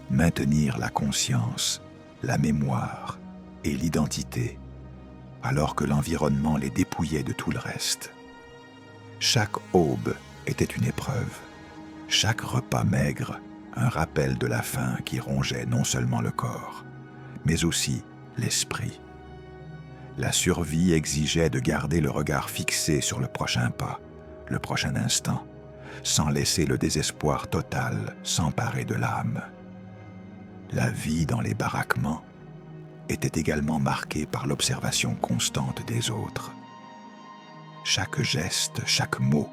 Maintenir la conscience, la mémoire et l'identité, alors que l'environnement les dépouillait de tout le reste. Chaque aube était une épreuve, chaque repas maigre un rappel de la faim qui rongeait non seulement le corps, mais aussi l'esprit. La survie exigeait de garder le regard fixé sur le prochain pas, le prochain instant, sans laisser le désespoir total s'emparer de l'âme. La vie dans les baraquements était également marquée par l'observation constante des autres. Chaque geste, chaque mot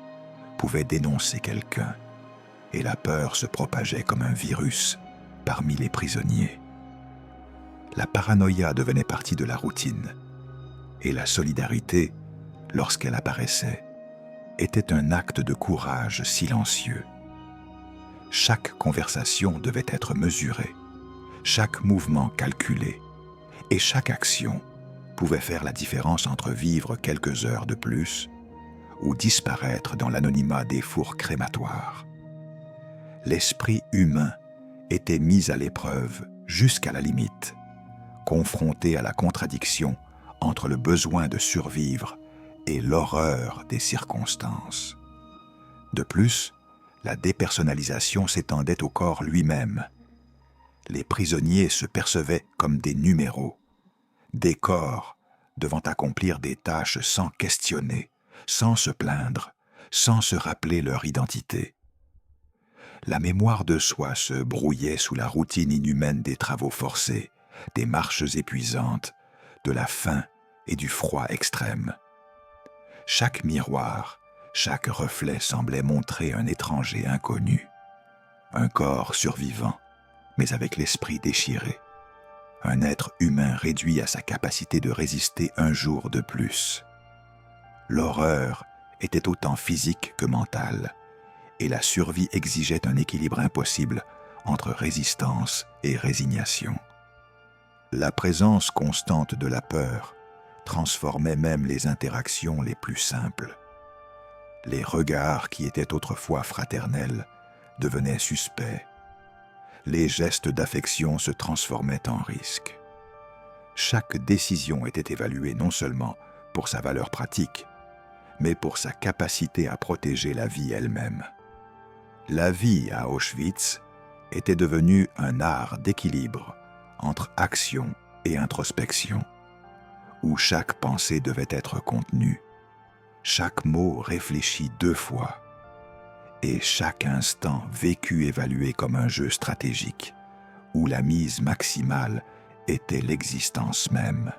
pouvait dénoncer quelqu'un, et la peur se propageait comme un virus parmi les prisonniers. La paranoïa devenait partie de la routine, et la solidarité, lorsqu'elle apparaissait, était un acte de courage silencieux. Chaque conversation devait être mesurée, chaque mouvement calculé, et chaque action pouvait faire la différence entre vivre quelques heures de plus ou disparaître dans l'anonymat des fours crématoires. L'esprit humain était mis à l'épreuve jusqu'à la limite, confronté à la contradiction entre le besoin de survivre et l'horreur des circonstances. De plus, la dépersonnalisation s'étendait au corps lui-même. Les prisonniers se percevaient comme des numéros, des corps devant accomplir des tâches sans questionner, sans se plaindre, sans se rappeler leur identité. La mémoire de soi se brouillait sous la routine inhumaine des travaux forcés, des marches épuisantes, de la faim et du froid extrême. Chaque miroir, chaque reflet semblait montrer un étranger inconnu, un corps survivant, mais avec l'esprit déchiré, un être humain réduit à sa capacité de résister un jour de plus. L'horreur était autant physique que mentale, et la survie exigeait un équilibre impossible entre résistance et résignation. La présence constante de la peur transformait même les interactions les plus simples. Les regards qui étaient autrefois fraternels devenaient suspects. Les gestes d'affection se transformaient en risques. Chaque décision était évaluée non seulement pour sa valeur pratique, mais pour sa capacité à protéger la vie elle-même. La vie à Auschwitz était devenue un art d'équilibre entre action et introspection, où chaque pensée devait être contenue, chaque mot réfléchi 2 fois, et chaque instant vécu évalué comme un jeu stratégique, où la mise maximale était l'existence même.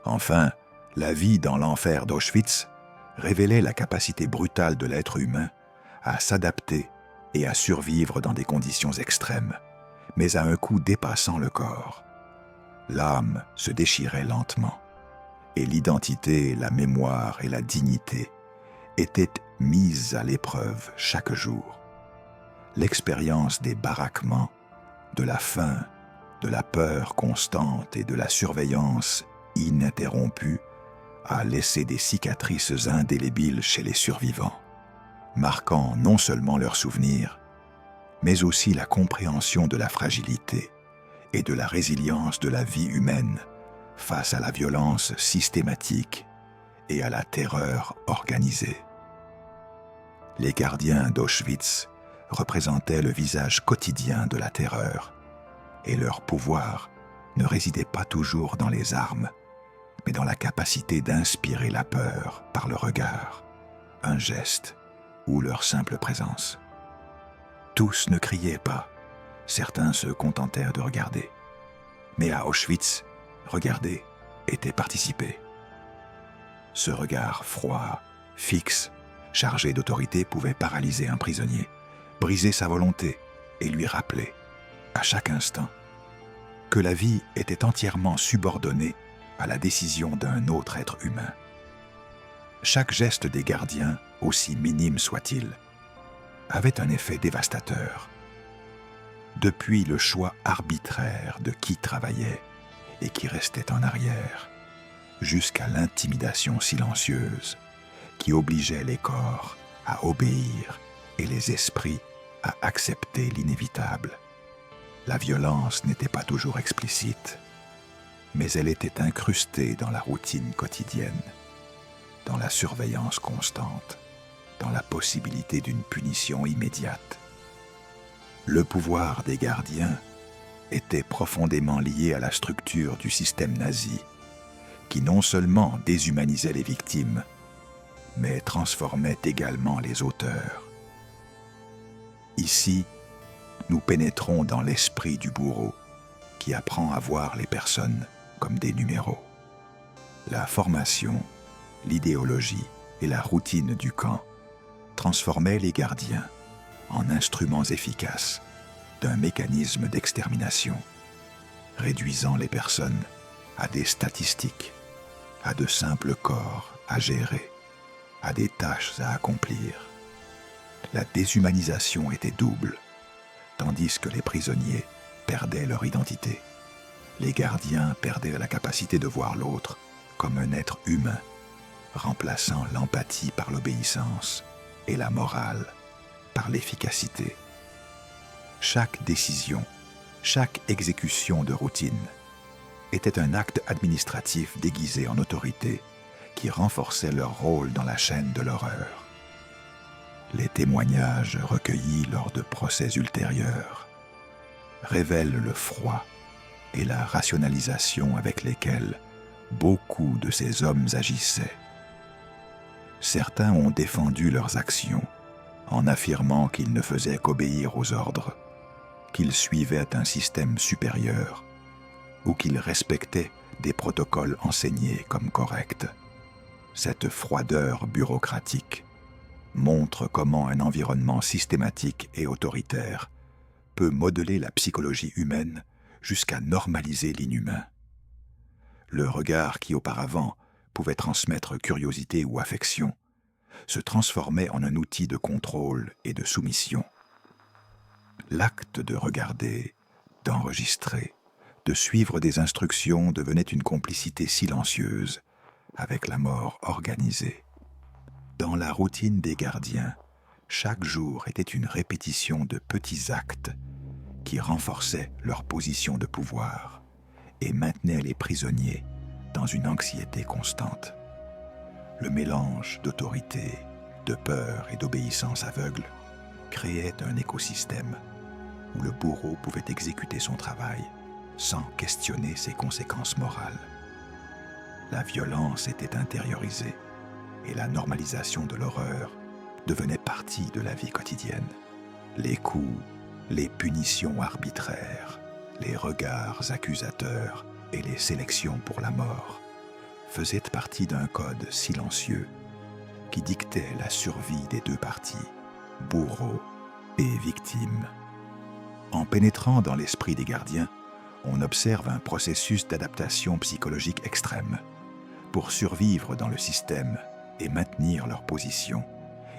Enfin, la vie dans l'enfer d'Auschwitz révélait la capacité brutale de l'être humain à s'adapter et à survivre dans des conditions extrêmes, mais à un coût dépassant le corps. L'âme se déchirait lentement, et l'identité, la mémoire et la dignité étaient mises à l'épreuve chaque jour. L'expérience des baraquements, de la faim, de la peur constante et de la surveillance ininterrompue a laissé des cicatrices indélébiles chez les survivants, marquant non seulement leurs souvenirs, mais aussi la compréhension de la fragilité et de la résilience de la vie humaine face à la violence systématique et à la terreur organisée. Les gardiens d'Auschwitz représentaient le visage quotidien de la terreur, et leur pouvoir ne résidait pas toujours dans les armes, mais dans la capacité d'inspirer la peur par le regard, un geste ou leur simple présence. Tous ne criaient pas, certains se contentèrent de regarder. Mais à Auschwitz, regarder était participer. Ce regard froid, fixe, chargé d'autorité pouvait paralyser un prisonnier, briser sa volonté et lui rappeler, à chaque instant, que la vie était entièrement subordonnée à la décision d'un autre être humain. Chaque geste des gardiens, aussi minime soit-il, avait un effet dévastateur. Depuis le choix arbitraire de qui travaillait et qui restait en arrière, jusqu'à l'intimidation silencieuse qui obligeait les corps à obéir et les esprits à accepter l'inévitable. La violence n'était pas toujours explicite, mais elle était incrustée dans la routine quotidienne, dans la surveillance constante, dans la possibilité d'une punition immédiate. Le pouvoir des gardiens était profondément lié à la structure du système nazi, qui non seulement déshumanisait les victimes, mais transformait également les auteurs. Ici, nous pénétrons dans l'esprit du bourreau, qui apprend à voir les personnes comme des numéros. La formation, l'idéologie et la routine du camp transformaient les gardiens en instruments efficaces d'un mécanisme d'extermination, réduisant les personnes à des statistiques, à de simples corps à gérer, à des tâches à accomplir. La déshumanisation était double, tandis que les prisonniers perdaient leur identité. Les gardiens perdaient la capacité de voir l'autre comme un être humain, remplaçant l'empathie par l'obéissance et la morale par l'efficacité. Chaque décision, chaque exécution de routine était un acte administratif déguisé en autorité qui renforçait leur rôle dans la chaîne de l'horreur. Les témoignages recueillis lors de procès ultérieurs révèlent le froid et la rationalisation avec lesquels beaucoup de ces hommes agissaient. Certains ont défendu leurs actions en affirmant qu'ils ne faisaient qu'obéir aux ordres, qu'ils suivaient un système supérieur ou qu'ils respectaient des protocoles enseignés comme corrects. Cette froideur bureaucratique montre comment un environnement systématique et autoritaire peut modeler la psychologie humaine jusqu'à normaliser l'inhumain. Le regard qui auparavant pouvait transmettre curiosité ou affection se transformait en un outil de contrôle et de soumission. L'acte de regarder, d'enregistrer, de suivre des instructions devenait une complicité silencieuse avec la mort organisée. Dans la routine des gardiens, chaque jour était une répétition de petits actes qui renforçaient leur position de pouvoir et maintenaient les prisonniers dans une anxiété constante. Le mélange d'autorité, de peur et d'obéissance aveugle créait un écosystème où le bourreau pouvait exécuter son travail sans questionner ses conséquences morales. La violence était intériorisée et la normalisation de l'horreur devenait partie de la vie quotidienne. Les coups, les punitions arbitraires, les regards accusateurs et les sélections pour la mort faisaient partie d'un code silencieux qui dictait la survie des deux parties, bourreau et victime. En pénétrant dans l'esprit des gardiens, on observe un processus d'adaptation psychologique extrême. Pour survivre dans le système et maintenir leur position,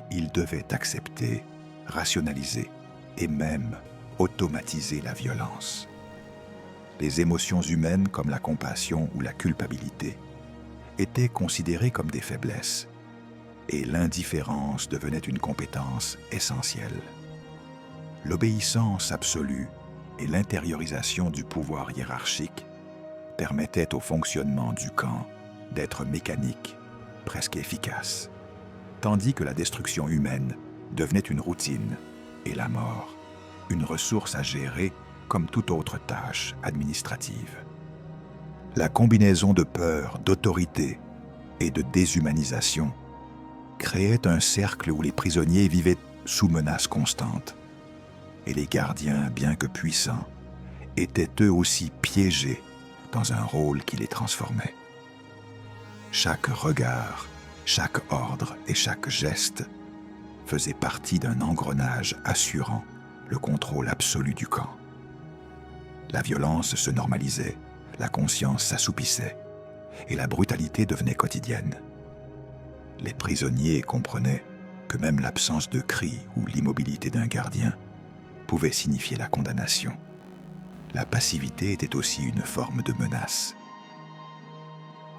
ils devaient accepter, rationaliser et même automatiser la violence. Les émotions humaines comme la compassion ou la culpabilité étaient considérées comme des faiblesses et l'indifférence devenait une compétence essentielle. L'obéissance absolue et l'intériorisation du pouvoir hiérarchique permettaient au fonctionnement du camp d'être mécanique, presque efficace, tandis que la destruction humaine devenait une routine et la mort une ressource à gérer comme toute autre tâche administrative. La combinaison de peur, d'autorité et de déshumanisation créait un cercle où les prisonniers vivaient sous menace constante, et les gardiens, bien que puissants, étaient eux aussi piégés dans un rôle qui les transformait. Chaque regard, chaque ordre et chaque geste faisait partie d'un engrenage assurant le contrôle absolu du camp. La violence se normalisait, la conscience s'assoupissait, et la brutalité devenait quotidienne. Les prisonniers comprenaient que même l'absence de cri ou l'immobilité d'un gardien pouvait signifier la condamnation. La passivité était aussi une forme de menace.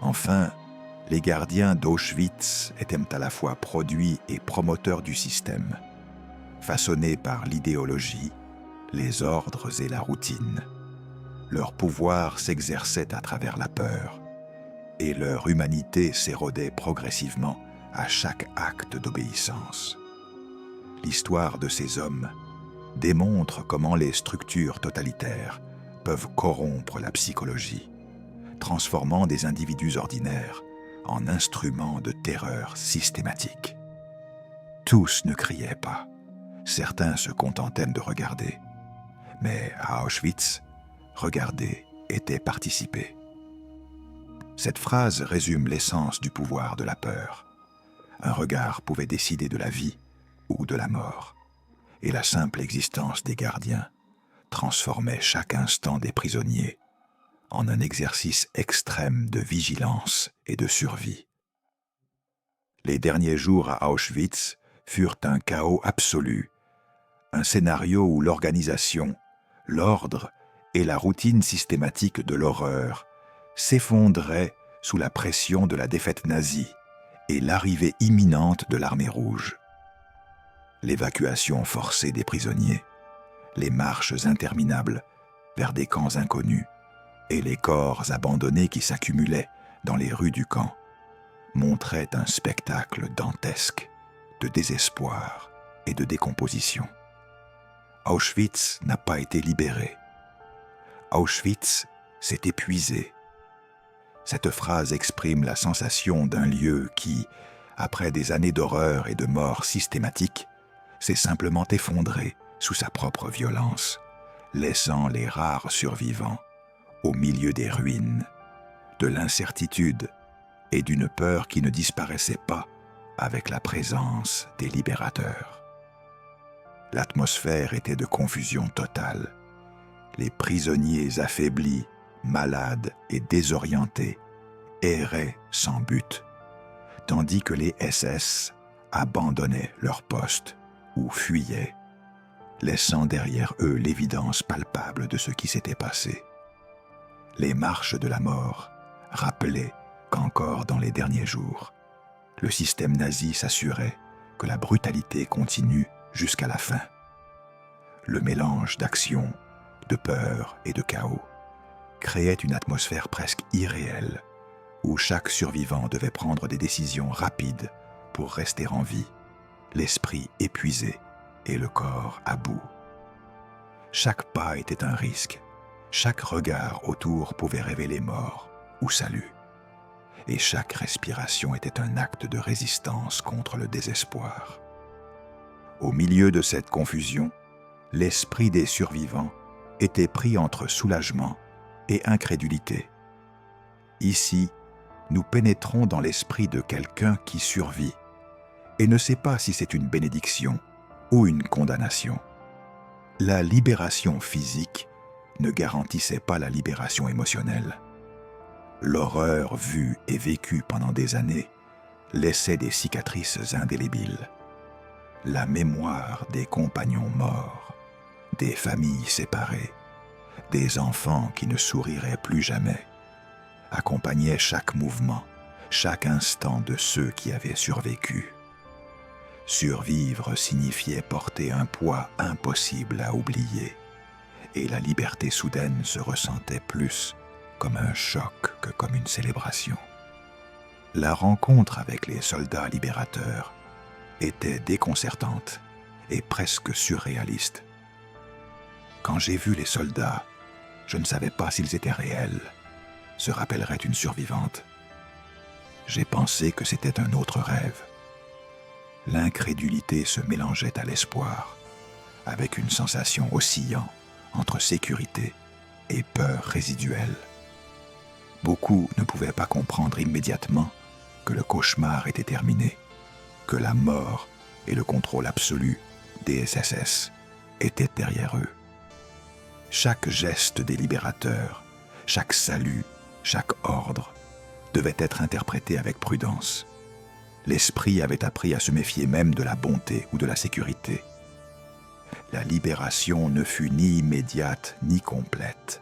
Enfin, les gardiens d'Auschwitz étaient à la fois produits et promoteurs du système, façonnés par l'idéologie, les ordres et la routine. Leur pouvoir s'exerçait à travers la peur, et leur humanité s'érodait progressivement à chaque acte d'obéissance. L'histoire de ces hommes démontre comment les structures totalitaires peuvent corrompre la psychologie, transformant des individus ordinaires en instruments de terreur systématique. Tous ne criaient pas, certains se contentaient de regarder, mais à Auschwitz, regarder était participer. Cette phrase résume l'essence du pouvoir de la peur. Un regard pouvait décider de la vie ou de la mort, et la simple existence des gardiens transformait chaque instant des prisonniers en un exercice extrême de vigilance et de survie. Les derniers jours à Auschwitz furent un chaos absolu, un scénario où l'organisation, l'ordre et la routine systématique de l'horreur s'effondraient sous la pression de la défaite nazie et l'arrivée imminente de l'armée rouge. L'évacuation forcée des prisonniers, les marches interminables vers des camps inconnus et les corps abandonnés qui s'accumulaient dans les rues du camp montraient un spectacle dantesque de désespoir et de décomposition. Auschwitz n'a pas été libéré. Auschwitz s'est épuisé. Cette phrase exprime la sensation d'un lieu qui, après des années d'horreur et de mort systématique, s'est simplement effondré sous sa propre violence, laissant les rares survivants au milieu des ruines, de l'incertitude et d'une peur qui ne disparaissait pas avec la présence des libérateurs. L'atmosphère était de confusion totale. Les prisonniers affaiblis, malades et désorientés erraient sans but, tandis que les SS abandonnaient leur poste ou fuyaient, laissant derrière eux l'évidence palpable de ce qui s'était passé. Les marches de la mort rappelaient qu'encore dans les derniers jours, le système nazi s'assurait que la brutalité continue jusqu'à la fin. Le mélange d'action, de peur et de chaos créait une atmosphère presque irréelle où chaque survivant devait prendre des décisions rapides pour rester en vie, l'esprit épuisé et le corps à bout. Chaque pas était un risque, chaque regard autour pouvait révéler mort ou salut, et chaque respiration était un acte de résistance contre le désespoir. Au milieu de cette confusion, l'esprit des survivants était pris entre soulagement et incrédulité. Ici, nous pénétrons dans l'esprit de quelqu'un qui survit et ne sait pas si c'est une bénédiction ou une condamnation. La libération physique ne garantissait pas la libération émotionnelle. L'horreur vue et vécue pendant des années laissait des cicatrices indélébiles. La mémoire des compagnons morts, des familles séparées, des enfants qui ne souriraient plus jamais, accompagnait chaque mouvement, chaque instant de ceux qui avaient survécu. Survivre signifiait porter un poids impossible à oublier, et la liberté soudaine se ressentait plus comme un choc que comme une célébration. La rencontre avec les soldats libérateurs était déconcertante et presque surréaliste. Quand j'ai vu les soldats, je ne savais pas s'ils étaient réels, se rappellerait une survivante. J'ai pensé que c'était un autre rêve. L'incrédulité se mélangeait à l'espoir, avec une sensation oscillant entre sécurité et peur résiduelle. Beaucoup ne pouvaient pas comprendre immédiatement que le cauchemar était terminé, que la mort et le contrôle absolu des SS étaient derrière eux. Chaque geste des libérateurs, chaque salut, chaque ordre devait être interprété avec prudence. L'esprit avait appris à se méfier même de la bonté ou de la sécurité. La libération ne fut ni immédiate ni complète.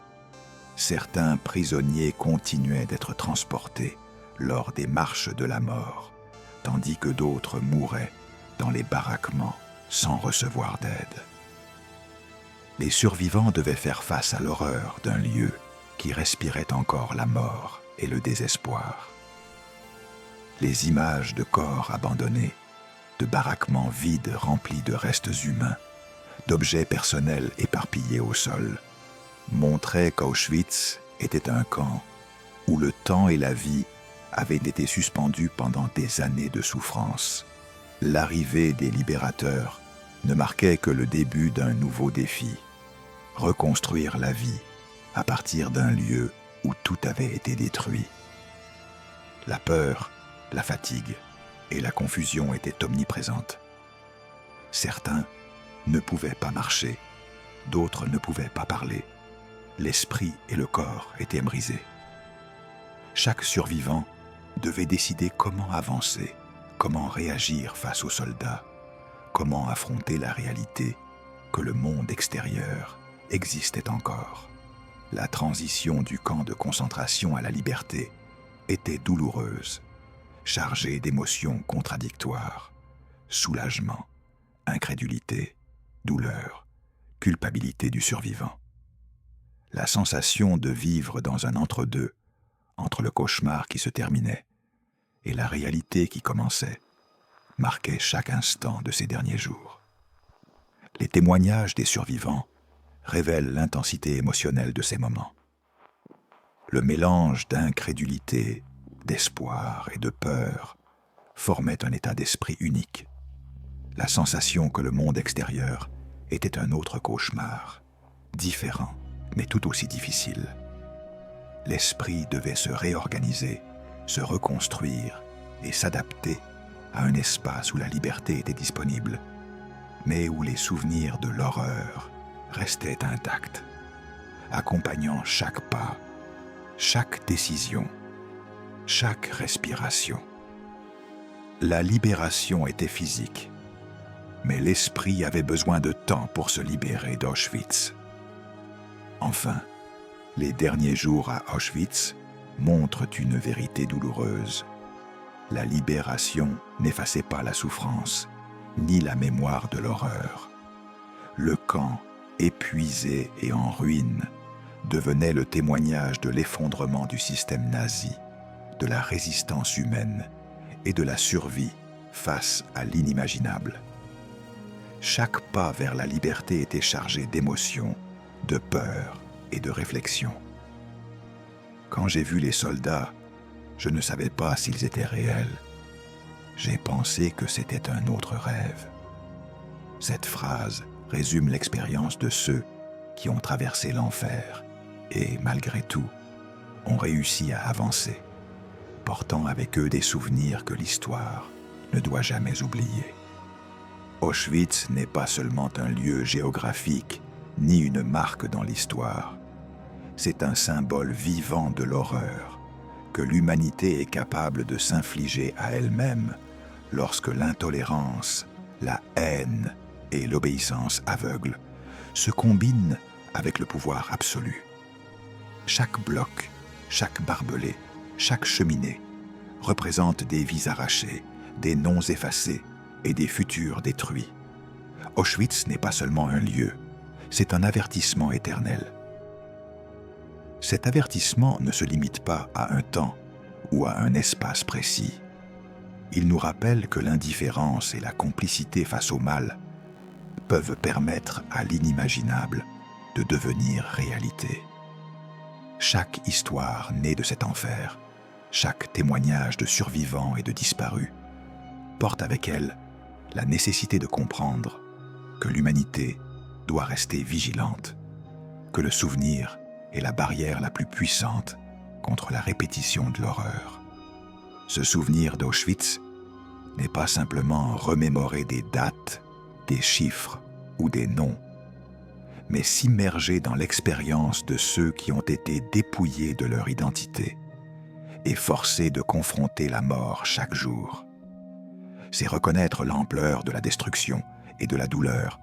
Certains prisonniers continuaient d'être transportés lors des marches de la mort, tandis que d'autres mouraient dans les baraquements sans recevoir d'aide. Les survivants devaient faire face à l'horreur d'un lieu qui respirait encore la mort et le désespoir. Les images de corps abandonnés, de baraquements vides remplis de restes humains, d'objets personnels éparpillés au sol, montraient qu'Auschwitz était un camp où le temps et la vie avaient été suspendus pendant des années de souffrance. L'arrivée des libérateurs ne marquait que le début d'un nouveau défi: reconstruire la vie à partir d'un lieu où tout avait été détruit. La peur, la fatigue et la confusion étaient omniprésentes. Certains ne pouvaient pas marcher, d'autres ne pouvaient pas parler. L'esprit et le corps étaient brisés. Chaque survivant devait décider comment avancer, comment réagir face aux soldats, comment affronter la réalité que le monde extérieur existait encore. La transition du camp de concentration à la liberté était douloureuse, chargé d'émotions contradictoires, soulagement, incrédulité, douleur, culpabilité du survivant. La sensation de vivre dans un entre-deux, entre le cauchemar qui se terminait et la réalité qui commençait, marquait chaque instant de ces derniers jours. Les témoignages des survivants révèlent l'intensité émotionnelle de ces moments. Le mélange d'incrédulité, d'espoir et de peur formait un état d'esprit unique. La sensation que le monde extérieur était un autre cauchemar, différent, mais tout aussi difficile. L'esprit devait se réorganiser, se reconstruire et s'adapter à un espace où la liberté était disponible, mais où les souvenirs de l'horreur restaient intacts, accompagnant chaque pas, chaque décision, chaque respiration. La libération était physique, mais l'esprit avait besoin de temps pour se libérer d'Auschwitz. Enfin, les derniers jours à Auschwitz montrent une vérité douloureuse. La libération n'effaçait pas la souffrance, ni la mémoire de l'horreur. Le camp, épuisé et en ruine, devenait le témoignage de l'effondrement du système nazi, de la résistance humaine et de la survie face à l'inimaginable. Chaque pas vers la liberté était chargé d'émotion, de peur et de réflexion. Quand j'ai vu les soldats, je ne savais pas s'ils étaient réels. J'ai pensé que c'était un autre rêve. Cette phrase résume l'expérience de ceux qui ont traversé l'enfer et, malgré tout, ont réussi à avancer, portant avec eux des souvenirs que l'histoire ne doit jamais oublier. Auschwitz n'est pas seulement un lieu géographique, ni une marque dans l'histoire. C'est un symbole vivant de l'horreur que l'humanité est capable de s'infliger à elle-même lorsque l'intolérance, la haine et l'obéissance aveugle se combinent avec le pouvoir absolu. Chaque bloc, chaque barbelé, chaque cheminée représente des vies arrachées, des noms effacés et des futurs détruits. Auschwitz n'est pas seulement un lieu, c'est un avertissement éternel. Cet avertissement ne se limite pas à un temps ou à un espace précis. Il nous rappelle que l'indifférence et la complicité face au mal peuvent permettre à l'inimaginable de devenir réalité. Chaque histoire née de cet enfer, chaque témoignage de survivants et de disparus, porte avec elle la nécessité de comprendre que l'humanité doit rester vigilante, que le souvenir est la barrière la plus puissante contre la répétition de l'horreur. Ce souvenir d'Auschwitz n'est pas simplement remémorer des dates, des chiffres ou des noms, mais s'immerger dans l'expérience de ceux qui ont été dépouillés de leur identité et forcés de confronter la mort chaque jour. C'est reconnaître l'ampleur de la destruction et de la douleur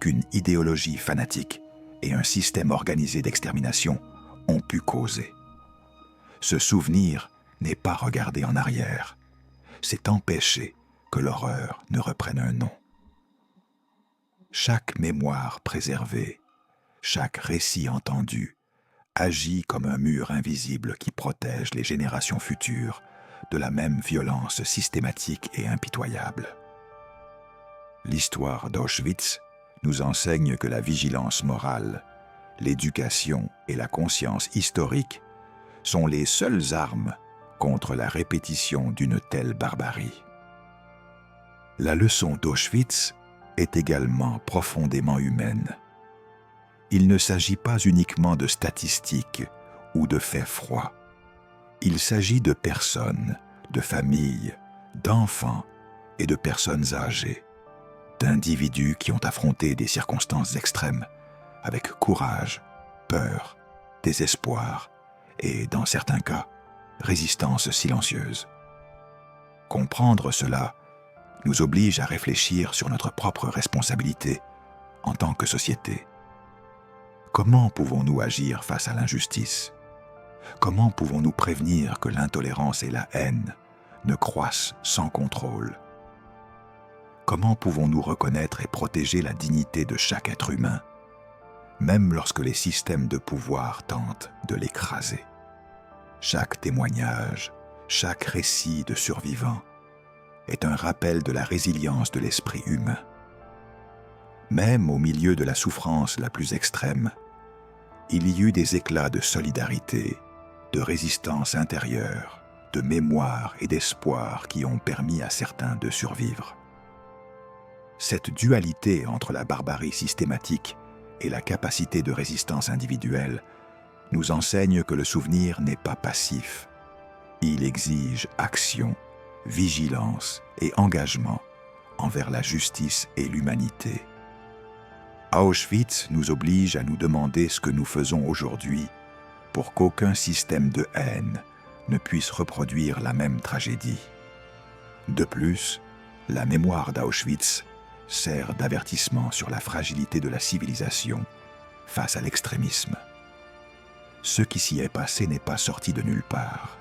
qu'une idéologie fanatique et un système organisé d'extermination ont pu causer. Ce souvenir n'est pas regarder en arrière, c'est empêcher que l'horreur ne reprenne un nom. Chaque mémoire préservée, chaque récit entendu, agit comme un mur invisible qui protège les générations futures de la même violence systématique et impitoyable. L'histoire d'Auschwitz nous enseigne que la vigilance morale, l'éducation et la conscience historique sont les seules armes contre la répétition d'une telle barbarie. La leçon d'Auschwitz est également profondément humaine. Il ne s'agit pas uniquement de statistiques ou de faits froids. Il s'agit de personnes, de familles, d'enfants et de personnes âgées, d'individus qui ont affronté des circonstances extrêmes avec courage, peur, désespoir et, dans certains cas, résistance silencieuse. Comprendre cela nous oblige à réfléchir sur notre propre responsabilité en tant que société. Comment pouvons-nous agir face à l'injustice ? Comment pouvons-nous prévenir que l'intolérance et la haine ne croissent sans contrôle. Comment pouvons-nous reconnaître et protéger la dignité de chaque être humain, même lorsque les systèmes de pouvoir tentent de l'écraser? Chaque témoignage, chaque récit de survivants est un rappel de la résilience de l'esprit humain. Même au milieu de la souffrance la plus extrême, il y eut des éclats de solidarité, de résistance intérieure, de mémoire et d'espoir qui ont permis à certains de survivre. Cette dualité entre la barbarie systématique et la capacité de résistance individuelle nous enseigne que le souvenir n'est pas passif. Il exige action, vigilance et engagement envers la justice et l'humanité. Auschwitz nous oblige à nous demander ce que nous faisons aujourd'hui pour qu'aucun système de haine ne puisse reproduire la même tragédie. De plus, la mémoire d'Auschwitz sert d'avertissement sur la fragilité de la civilisation face à l'extrémisme. Ce qui s'y est passé n'est pas sorti de nulle part.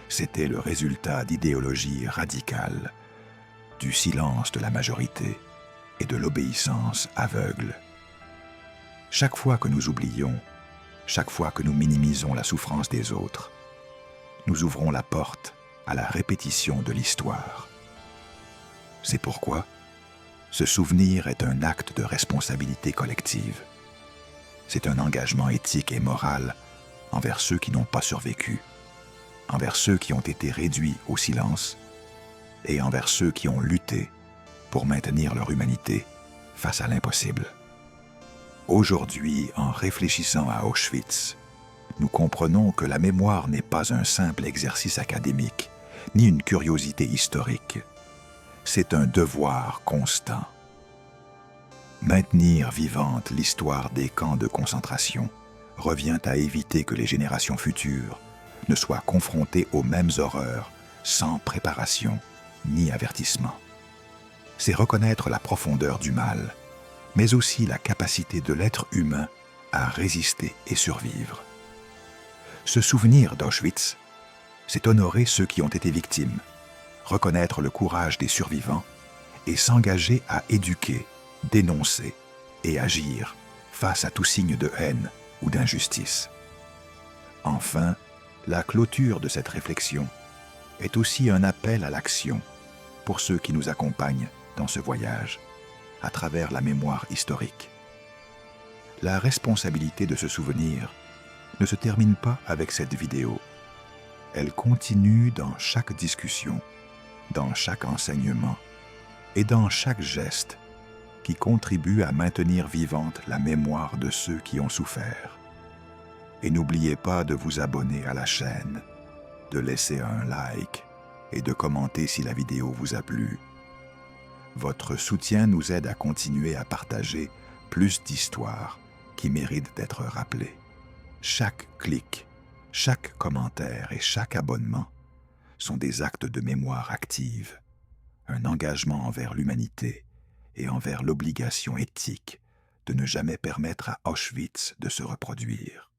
C'était le résultat d'idéologies radicales, du silence de la majorité et de l'obéissance aveugle. Chaque fois que nous oublions, chaque fois que nous minimisons la souffrance des autres, nous ouvrons la porte à la répétition de l'histoire. C'est pourquoi ce souvenir est un acte de responsabilité collective. C'est un engagement éthique et moral envers ceux qui n'ont pas survécu, envers ceux qui ont été réduits au silence et envers ceux qui ont lutté pour maintenir leur humanité face à l'impossible. Aujourd'hui, en réfléchissant à Auschwitz, nous comprenons que la mémoire n'est pas un simple exercice académique, ni une curiosité historique. C'est un devoir constant. Maintenir vivante l'histoire des camps de concentration revient à éviter que les générations futures ne soient confrontées aux mêmes horreurs sans préparation ni avertissement. C'est reconnaître la profondeur du mal, mais aussi la capacité de l'être humain à résister et survivre. Se souvenir d'Auschwitz, c'est honorer ceux qui ont été victimes, reconnaître le courage des survivants et s'engager à éduquer, dénoncer et agir face à tout signe de haine ou d'injustice. Enfin, la clôture de cette réflexion est aussi un appel à l'action pour ceux qui nous accompagnent dans ce voyage, à travers la mémoire historique. La responsabilité de se souvenir ne se termine pas avec cette vidéo. Elle continue dans chaque discussion, dans chaque enseignement et dans chaque geste qui contribue à maintenir vivante la mémoire de ceux qui ont souffert. Et n'oubliez pas de vous abonner à la chaîne, de laisser un like et de commenter si la vidéo vous a plu. Votre soutien nous aide à continuer à partager plus d'histoires qui méritent d'être rappelées. Chaque clic, chaque commentaire et chaque abonnement sont des actes de mémoire active, un engagement envers l'humanité et envers l'obligation éthique de ne jamais permettre à Auschwitz de se reproduire.